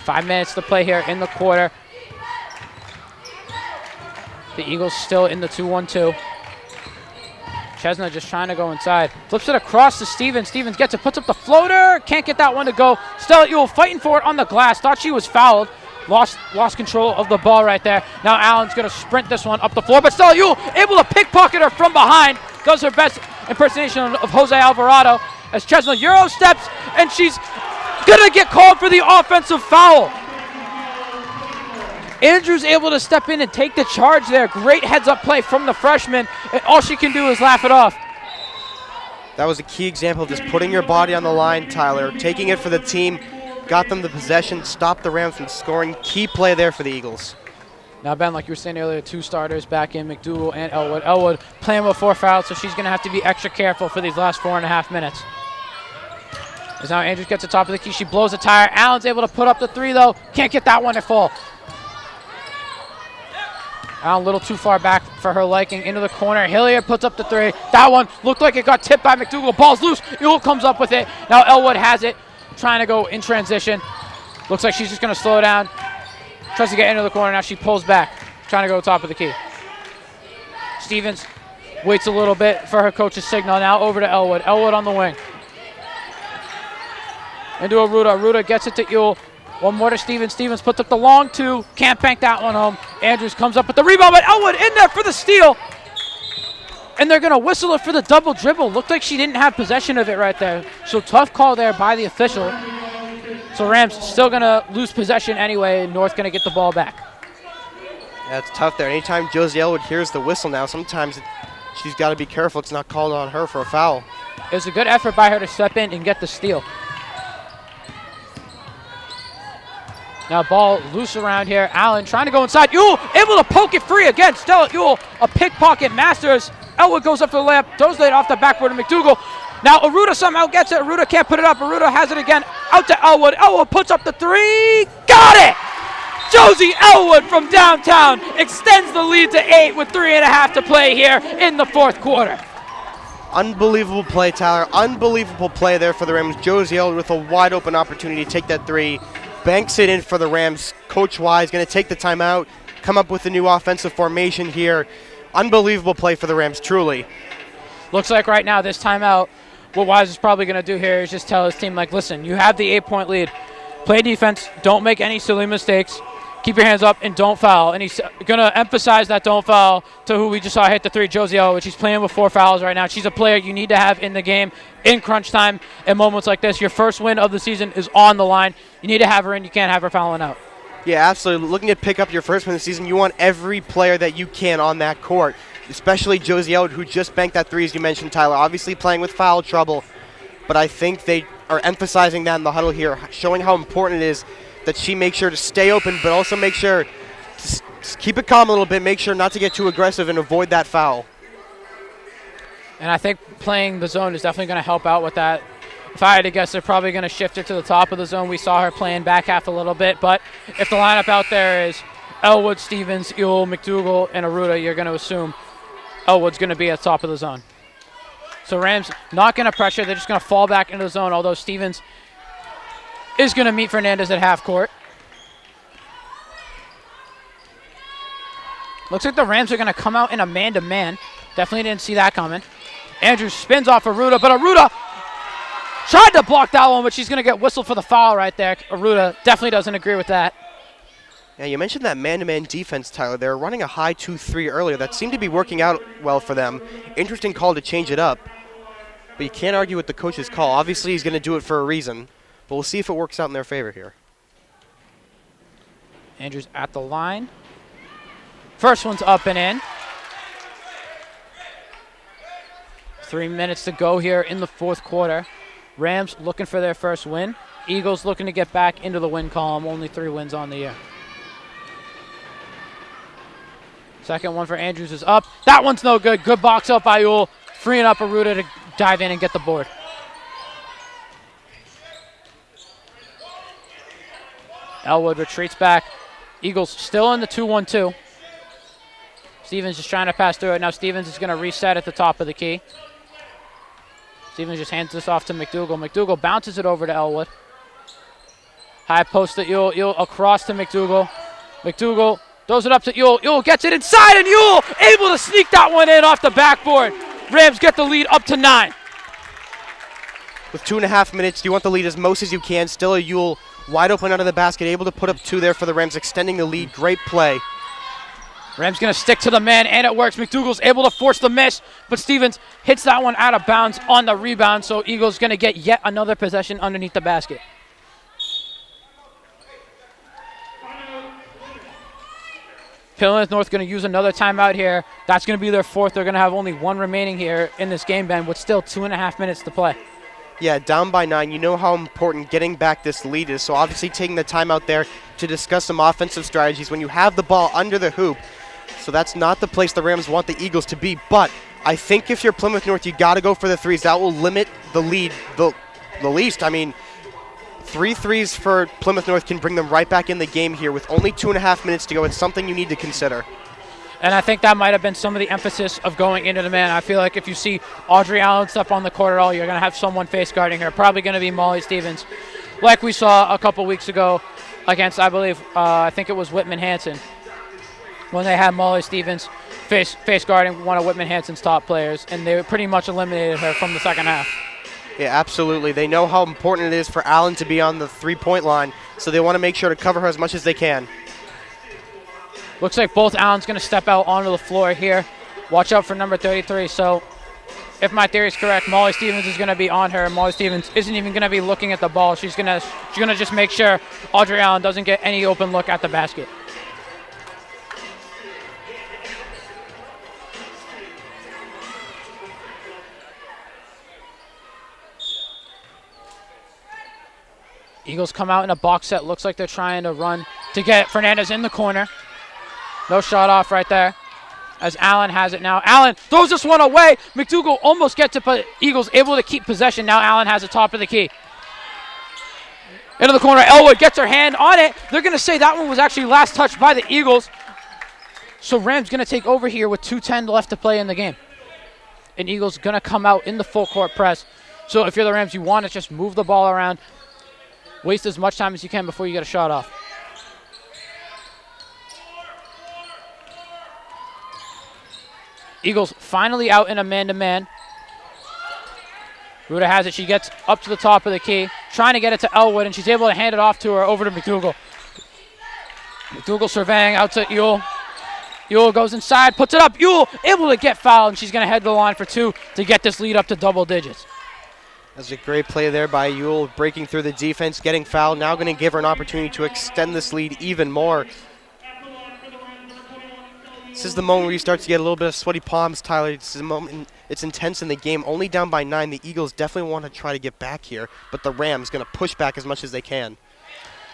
5 minutes to play here in the quarter. The Eagles still in the 2-1-2. Chesna just trying to go inside. Flips it across to Stevens. Stevens gets it, puts up the floater. Can't get that one to go. Stella Ewell fighting for it on the glass. Thought she was fouled. Lost control of the ball right there. Now Allen's going to sprint this one up the floor, but Stella Ewell able to pickpocket her from behind. Does her best impersonation of Jose Alvarado as Chesna Euro steps, and she's going to get called for the offensive foul. Andrews able to step in and take the charge there. Great heads-up play from the freshman, and all she can do is laugh it off. That was a key example of just putting your body on the line, Tyler, taking it for the team, got them the possession, stopped the Rams from scoring. Key play there for the Eagles. Now, Ben, like you were saying earlier, 2 starters back in, McDougal and Elwood. Elwood playing with 4 fouls, so she's going to have to be extra careful for these last 4.5 minutes. As now Andrews gets the top of the key, she blows a tire. Allen's able to put up the 3, though. Can't get that one to fall. A little too far back for her liking. Into the corner. Hilliard puts up the three. That one looked like it got tipped by McDougal. Ball's loose. Ewell comes up with it. Now Elwood has it. Trying to go in transition. Looks like she's just going to slow down. Tries to get into the corner. Now she pulls back. Trying to go top of the key. Stevens waits a little bit for her coach's signal. Now over to Elwood. Elwood on the wing. Into Aruda. Aruda gets it to Ewell. One more to Stevens. Stevens puts up the long two. Can't bank that one home. Andrews comes up with the rebound, but Elwood in there for the steal. And they're going to whistle it for the double dribble. Looked like she didn't have possession of it right there. So tough call there by the official. So Rams still going to lose possession anyway. North going to get the ball back. Yeah, it's tough there. Anytime Josie Elwood hears the whistle now, sometimes she's got to be careful it's not called on her for a foul. It was a good effort by her to step in and get the steal. Now ball loose around here. Allen trying to go inside. Ewell able to poke it free again. Stella Ewell, a pickpocket masters. Elwood goes up to the layup. Throws it off the backboard to McDougal. Now Aruda somehow gets it. Aruda can't put it up. Aruda has it again. Out to Elwood. Elwood puts up the three. Got it! Josie Elwood from downtown extends the lead to 8 with 3.5 to play here in the fourth quarter. Unbelievable play, Tyler. Unbelievable play there for the Rams. Josie Elwood with a wide open opportunity to take that three. Banks it in for the Rams. Coach Wise going to take the timeout, come up with a new offensive formation here. Unbelievable play for the Rams, truly. Looks like right now this timeout, what Wise is probably going to do here is just tell his team, like, listen, you have the 8-point lead. Play defense. Don't make any silly mistakes. Keep your hands up and don't foul. And he's going to emphasize that don't foul to who we just saw hit the three, Josie Elwood. She's playing with 4 fouls right now. She's a player you need to have in the game in crunch time at moments like this. Your first win of the season is on the line. You need to have her in. You can't have her fouling out. Yeah, absolutely. Looking to pick up your first win of the season, you want every player that you can on that court, especially Josie Elwood, who just banked that three, as you mentioned, Tyler. Obviously playing with foul trouble, but I think they are emphasizing that in the huddle here, showing how important it is that she makes sure to stay open, but also make sure to keep it calm a little bit, make sure not to get too aggressive and avoid that foul. And I think playing the zone is definitely going to help out with that. If I had to guess, they're probably going to shift her to the top of the zone. We saw her playing back half a little bit, but if the lineup out there is Elwood, Stevens, Ewell, McDougal, and Aruda, you're going to assume Elwood's going to be at the top of the zone. So Rams not going to pressure. They're just going to fall back into the zone, although Stevens is going to meet Fernandez at half court. Looks like the Rams are going to come out in a man-to-man. Definitely didn't see that coming. Andrews spins off Aruda, but Aruda tried to block that one, but she's going to get whistled for the foul right there. Aruda definitely doesn't agree with that. Yeah, you mentioned that man-to-man defense, Tyler. They were running a high 2-3 earlier. That seemed to be working out well for them. Interesting call to change it up. But you can't argue with the coach's call. Obviously, he's going to do it for a reason. But we'll see if it works out in their favor here. Andrews at the line. First one's up and in. 3 minutes to go here in the fourth quarter. Rams looking for their first win. Eagles looking to get back into the win column. Only 3 wins on the year. Second one for Andrews is up. That one's no good. Good box up by Ewell. Freeing up Aruda to dive in and get the board. Elwood retreats back. Eagles still in the 2-1-2. Stevens just trying to pass through it. Now Stevens is going to reset at the top of the key. Stevens just hands this off to McDougal. McDougal bounces it over to Elwood. High post to Ewell. Ewell across to McDougal. McDougal throws it up to Ewell. Ewell gets it inside, and Ewell able to sneak that one in off the backboard. Rams get the lead up to 9. With 2.5 minutes, you want the lead as most as you can. Still a Ewell wide open under the basket, able to put up 2 there for the Rams, extending the lead. Great play. Rams going to stick to the man, and it works. McDougal's able to force the miss, but Stevens hits that one out of bounds on the rebound, so Eagles going to get yet another possession underneath the basket. Plymouth North going to use another timeout here. That's going to be their 4th. They're going to have only 1 remaining here in this game, Ben, with still 2.5 minutes to play. Yeah, down by 9. You know how important getting back this lead is. So obviously taking the time out there to discuss some offensive strategies when you have the ball under the hoop. So that's not the place the Rams want the Eagles to be. But I think if you're Plymouth North, you got to go for the threes. That will limit the lead the least. I mean, 3 threes for Plymouth North can bring them right back in the game here with only 2.5 minutes to go. It's something you need to consider. And I think that might have been some of the emphasis of going into the man. I feel like if you see Audrey Allen step on the court at all, you're going to have someone face guarding her. Probably going to be Molly Stevens, like we saw a couple weeks ago against, I believe, I think it was Whitman Hanson, when they had Molly Stevens face guarding one of Whitman Hanson's top players, and they pretty much eliminated her from the second half. Yeah, absolutely. They know how important it is for Allen to be on the three-point line, so they want to make sure to cover her as much as they can. Looks like both Allen's going to step out onto the floor here. Watch out for number 33. So if my theory is correct, Molly Stevens is going to be on her. Molly Stevens isn't even going to be looking at the ball. She's going to just make sure Audrey Allen doesn't get any open look at the basket. Eagles come out in a box set. Looks like they're trying to run to get Fernandez in the corner. No shot off right there as Allen has it now. Allen throws this one away. McDougal almost gets it, but Eagles able to keep possession. Now Allen has the top of the key. Into the corner. Elwood gets her hand on it. They're going to say that one was actually last touched by the Eagles. So Rams going to take over here with 2:10 left to play in the game. And Eagles going to come out in the full court press. So if you're the Rams, you want to just move the ball around. Waste as much time as you can before you get a shot off. Eagles finally out in a man-to-man. Ruda has it. She gets up to the top of the key, trying to get it to Elwood, and she's able to hand it off to her over to McDougal. McDougal surveying out to Ewell. Ewell goes inside, puts it up. Ewell able to get fouled, and she's going to head to the line for two to get this lead up to double digits. That's a great play there by Ewell, breaking through the defense, getting fouled. Now going to give her an opportunity to extend this lead even more. This is the moment where you start to get a little bit of sweaty palms, Tyler. It's the moment. It's intense in the game. Only down by 9. The Eagles definitely want to try to get back here, but the Rams going to push back as much as they can.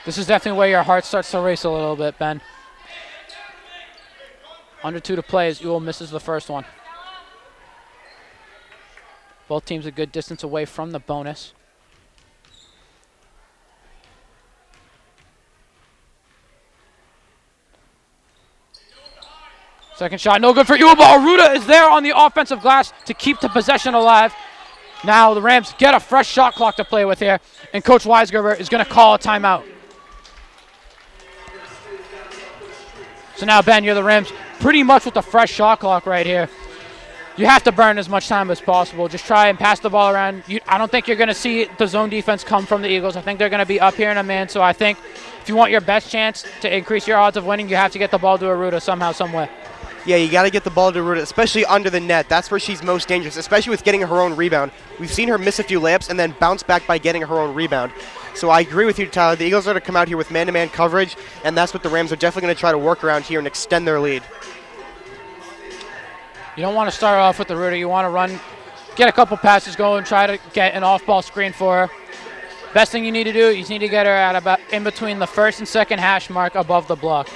This is definitely where your heart starts to race a little bit, Ben. Under 2 to play as Ewell misses the first one. Both teams a good distance away from the bonus. Second shot, no good for Ewell, but Aruda is there on the offensive glass to keep the possession alive. Now the Rams get a fresh shot clock to play with here, and Coach Weisgerber is going to call a timeout. So now, Ben, you're the Rams pretty much with the fresh shot clock right here. You have to burn as much time as possible. Just try and pass the ball around. I don't think you're going to see the zone defense come from the Eagles. I think they're going to be up here in a man. So I think if you want your best chance to increase your odds of winning, you have to get the ball to Aruda somehow, some way. Yeah, you got to get the ball to Ruda, especially under the net. That's where she's most dangerous, especially with getting her own rebound. We've seen her miss a few layups and then bounce back by getting her own rebound. So I agree with you, Tyler. The Eagles are going to come out here with man-to-man coverage, and that's what the Rams are definitely going to try to work around here and extend their lead. You don't want to start off with the Ruda. You want to run, get a couple passes going, try to get an off-ball screen for her. Best thing you need to do, you just need to get her at about in between the first and second hash mark above the block.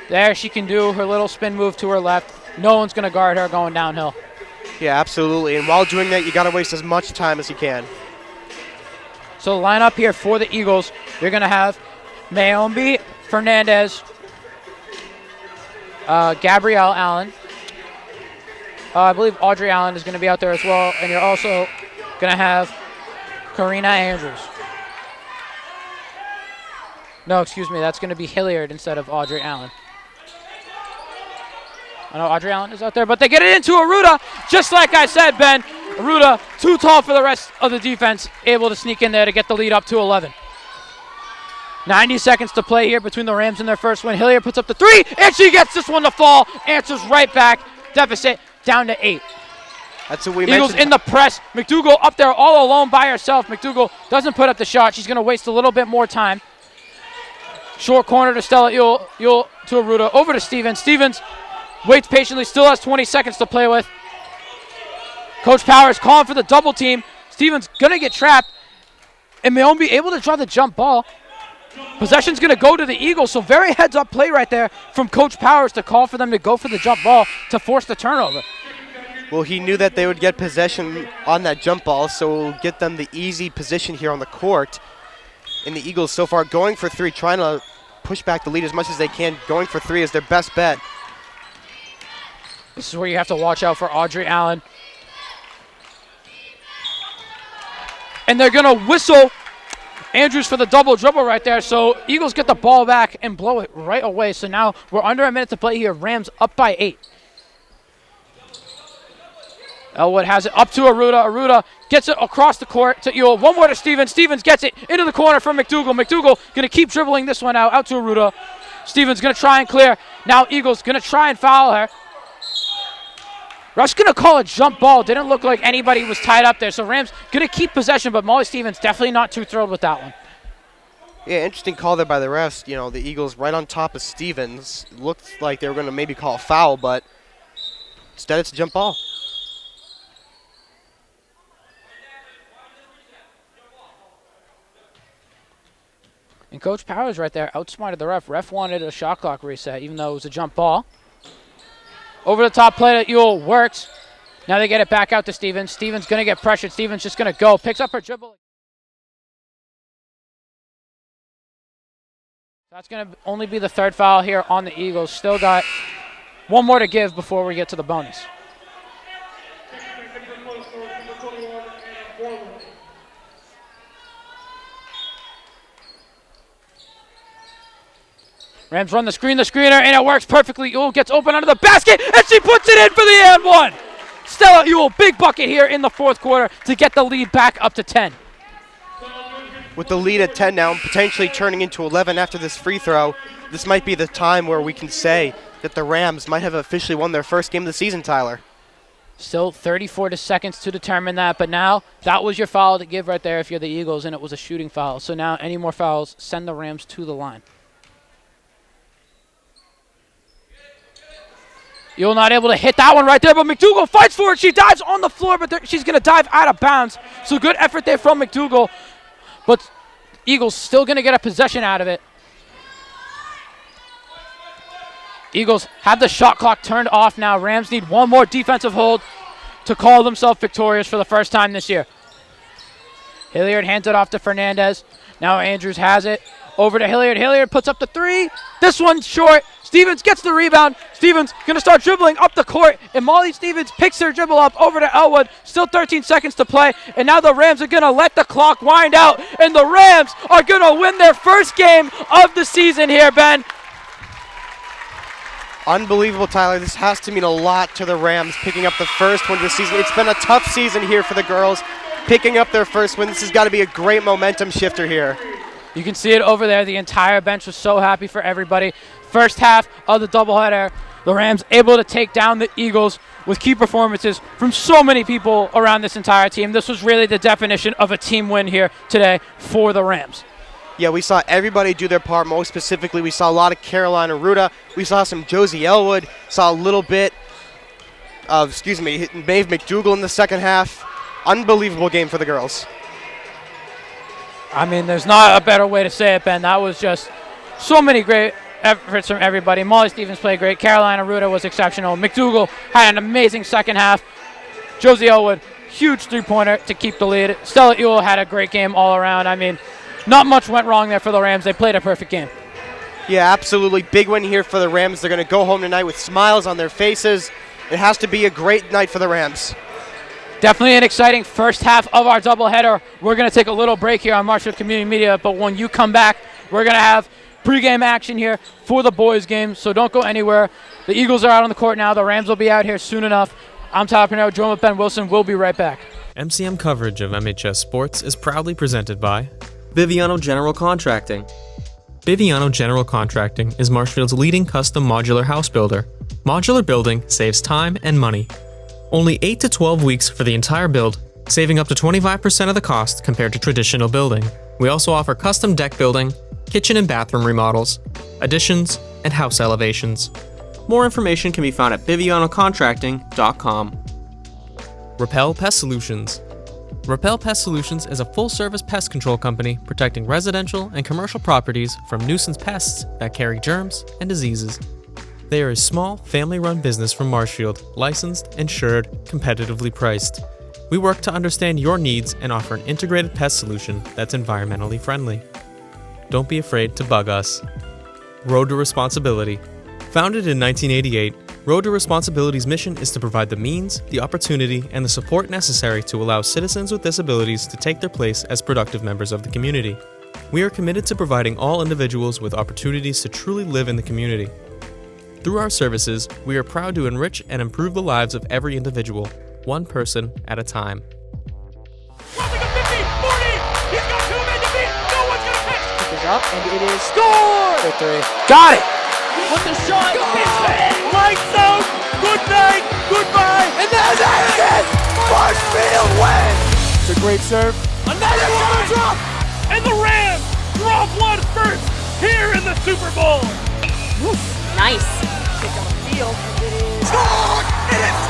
There she can do her little spin move to her left. No one's going to guard her going downhill. Yeah, absolutely. And while doing that, you got to waste as much time as you can. So the lineup here for the Eagles, you're going to have Mayombe, Fernandez, Gabrielle Allen. I believe Audrey Allen is going to be out there as well. And you're also going to have Karina Andrews. No, excuse me. That's going to be Hilliard instead of Audrey Allen. I know Audrey Allen is out there, but they get it into Aruda. Just like I said, Ben, Aruda too tall for the rest of the defense, able to sneak in there to get the lead up to 11. 90 seconds to play here between the Rams and their first win. Hilliard puts up the 3, and she gets this one to fall. Answers right back. Deficit down to 8. That's what we Eagles mentioned. in the press. McDougal up there all alone by herself. McDougal doesn't put up the shot. She's going to waste a little bit more time. Short corner to Stella Ewell to Aruda. Over to Stevens. Stevens waits patiently, still has 20 seconds to play with. Coach Powers calling for the double team. Stevens going to get trapped. And Mayombe able to draw the jump ball. Possession's going to go to the Eagles, so very heads-up play right there from Coach Powers to call for them to go for the jump ball to force the turnover. Well, he knew that they would get possession on that jump ball, so it will get them the easy position here on the court. And the Eagles so far going for 3, trying to push back the lead as much as they can. Going for 3 is their best bet. This is where you have to watch out for Audrey Allen. And they're going to whistle Andrews for the double dribble right there. So Eagles get the ball back and blow it right away. So now we're under a minute to play here. Rams up by 8. Elwood has it up to Aruda. Aruda gets it across the court to Ewell. One more to Stevens. Stevens gets it into the corner from McDougal. McDougal going to keep dribbling this one out to Aruda. Stevens going to try and clear. Now Eagles going to try and foul her. Ref's going to call a jump ball. Didn't look like anybody was tied up there. So Rams going to keep possession, but Molly Stevens definitely not too thrilled with that one. Yeah, interesting call there by the refs. You know, the Eagles right on top of Stevens. Looked like they were going to maybe call a foul, but instead it's a jump ball. And Coach Powers right there outsmarted the ref. Ref wanted a shot clock reset, even though it was a jump ball. Over the top play to Ewell, works. Now they get it back out to Stevens. Stevens going to get pressured. Stevens just going to go. Picks up her dribble. That's going to only be the third foul here on the Eagles. Still got one more to give before we get to the bonus. Rams run the screener, and it works perfectly. Ewell gets open under the basket, and she puts it in for the and one. Stella Ewell, big bucket here in the fourth quarter to get the lead back up to 10. With the lead at 10 now, potentially turning into 11 after this free throw, this might be the time where we can say that the Rams might have officially won their first game of the season, Tyler. Still 34 seconds to determine that, but now that was your foul to give right there if you're the Eagles, and it was a shooting foul. So now any more fouls send the Rams to the line. Ewell not able to hit that one right there, but McDougal fights for it. She dives on the floor, but she's going to dive out of bounds. So good effort there from McDougal, but Eagles still going to get a possession out of it. Eagles have the shot clock turned off now. Rams need one more defensive hold to call themselves victorious for the first time this year. Hilliard hands it off to Fernandez. Now Andrews has it. Over to Hilliard. Hilliard puts up the three. This one's short. Stevens gets the rebound. Stevens going to start dribbling up the court, and Molly Stevens picks her dribble up over to Elwood. Still 13 seconds to play, and now the Rams are going to let the clock wind out, and the Rams are going to win their first game of the season here, Ben. Unbelievable, Tyler. This has to mean a lot to the Rams picking up the first win of the season. It's been a tough season here for the girls. Picking up their first win, this has got to be a great momentum shifter here. You can see it over there. The entire bench was so happy for everybody. First half of the doubleheader, the Rams able to take down the Eagles with key performances from so many people around this entire team. This was really the definition of a team win here today for the Rams. Yeah, we saw everybody do their part. Most specifically, we saw a lot of Caroline Aruda. We saw some Josie Elwood. Saw a little bit of, Maeve McDougal in the second half. Unbelievable game for the girls. I mean, there's not a better way to say it, Ben. That was just so many great efforts from everybody. Molly Stevens played great. Caroline Aruda was exceptional. McDougal had an amazing second half. Josie Elwood, huge three-pointer to keep the lead. Stella Ewell had a great game all around. I mean, not much went wrong there for the Rams. They played a perfect game. Yeah, absolutely. Big win here for the Rams. They're going to go home tonight with smiles on their faces. It has to be a great night for the Rams. Definitely an exciting first half of our doubleheader. We're going to take a little break here on Marshfield Community Media, but when you come back, we're going to have pregame action here for the boys' game, so don't go anywhere. The Eagles are out on the court now. The Rams will be out here soon enough. I'm Tyler Pinheiro, joined with Ben Wilson. We'll be right back. MCM coverage of MHS Sports is proudly presented by Biviano General Contracting. Biviano General Contracting is Marshfield's leading custom modular house builder. Modular building saves time and money. Only 8 to 12 weeks for the entire build, saving up to 25% of the cost compared to traditional building. We also offer custom deck building, kitchen and bathroom remodels, additions, and house elevations. More information can be found at bivianocontracting.com. Repel Pest Solutions. Repel Pest Solutions is a full-service pest control company protecting residential and commercial properties from nuisance pests that carry germs and diseases. They are a small, family-run business from Marshfield, licensed, insured, competitively priced. We work to understand your needs and offer an integrated pest solution that's environmentally friendly. Don't be afraid to bug us. Road to Responsibility. Founded in 1988, Road to Responsibility's mission is to provide the means, the opportunity, and the support necessary to allow citizens with disabilities to take their place as productive members of the community. We are committed to providing all individuals with opportunities to truly live in the community. Through our services, we are proud to enrich and improve the lives of every individual, one person at a time. Crossing a 50, 40. He's got 2 men to beat. No one's going to catch. Kick is up, and it is scored! For 3. Got it! With the shot, it's in! Lights out! Good night, goodbye, and there's it! Marshfield wins! It's a great serve. Another one drop! And the Rams drop one first here in the Super Bowl. Nice. Kick on the field, and it is scored! It is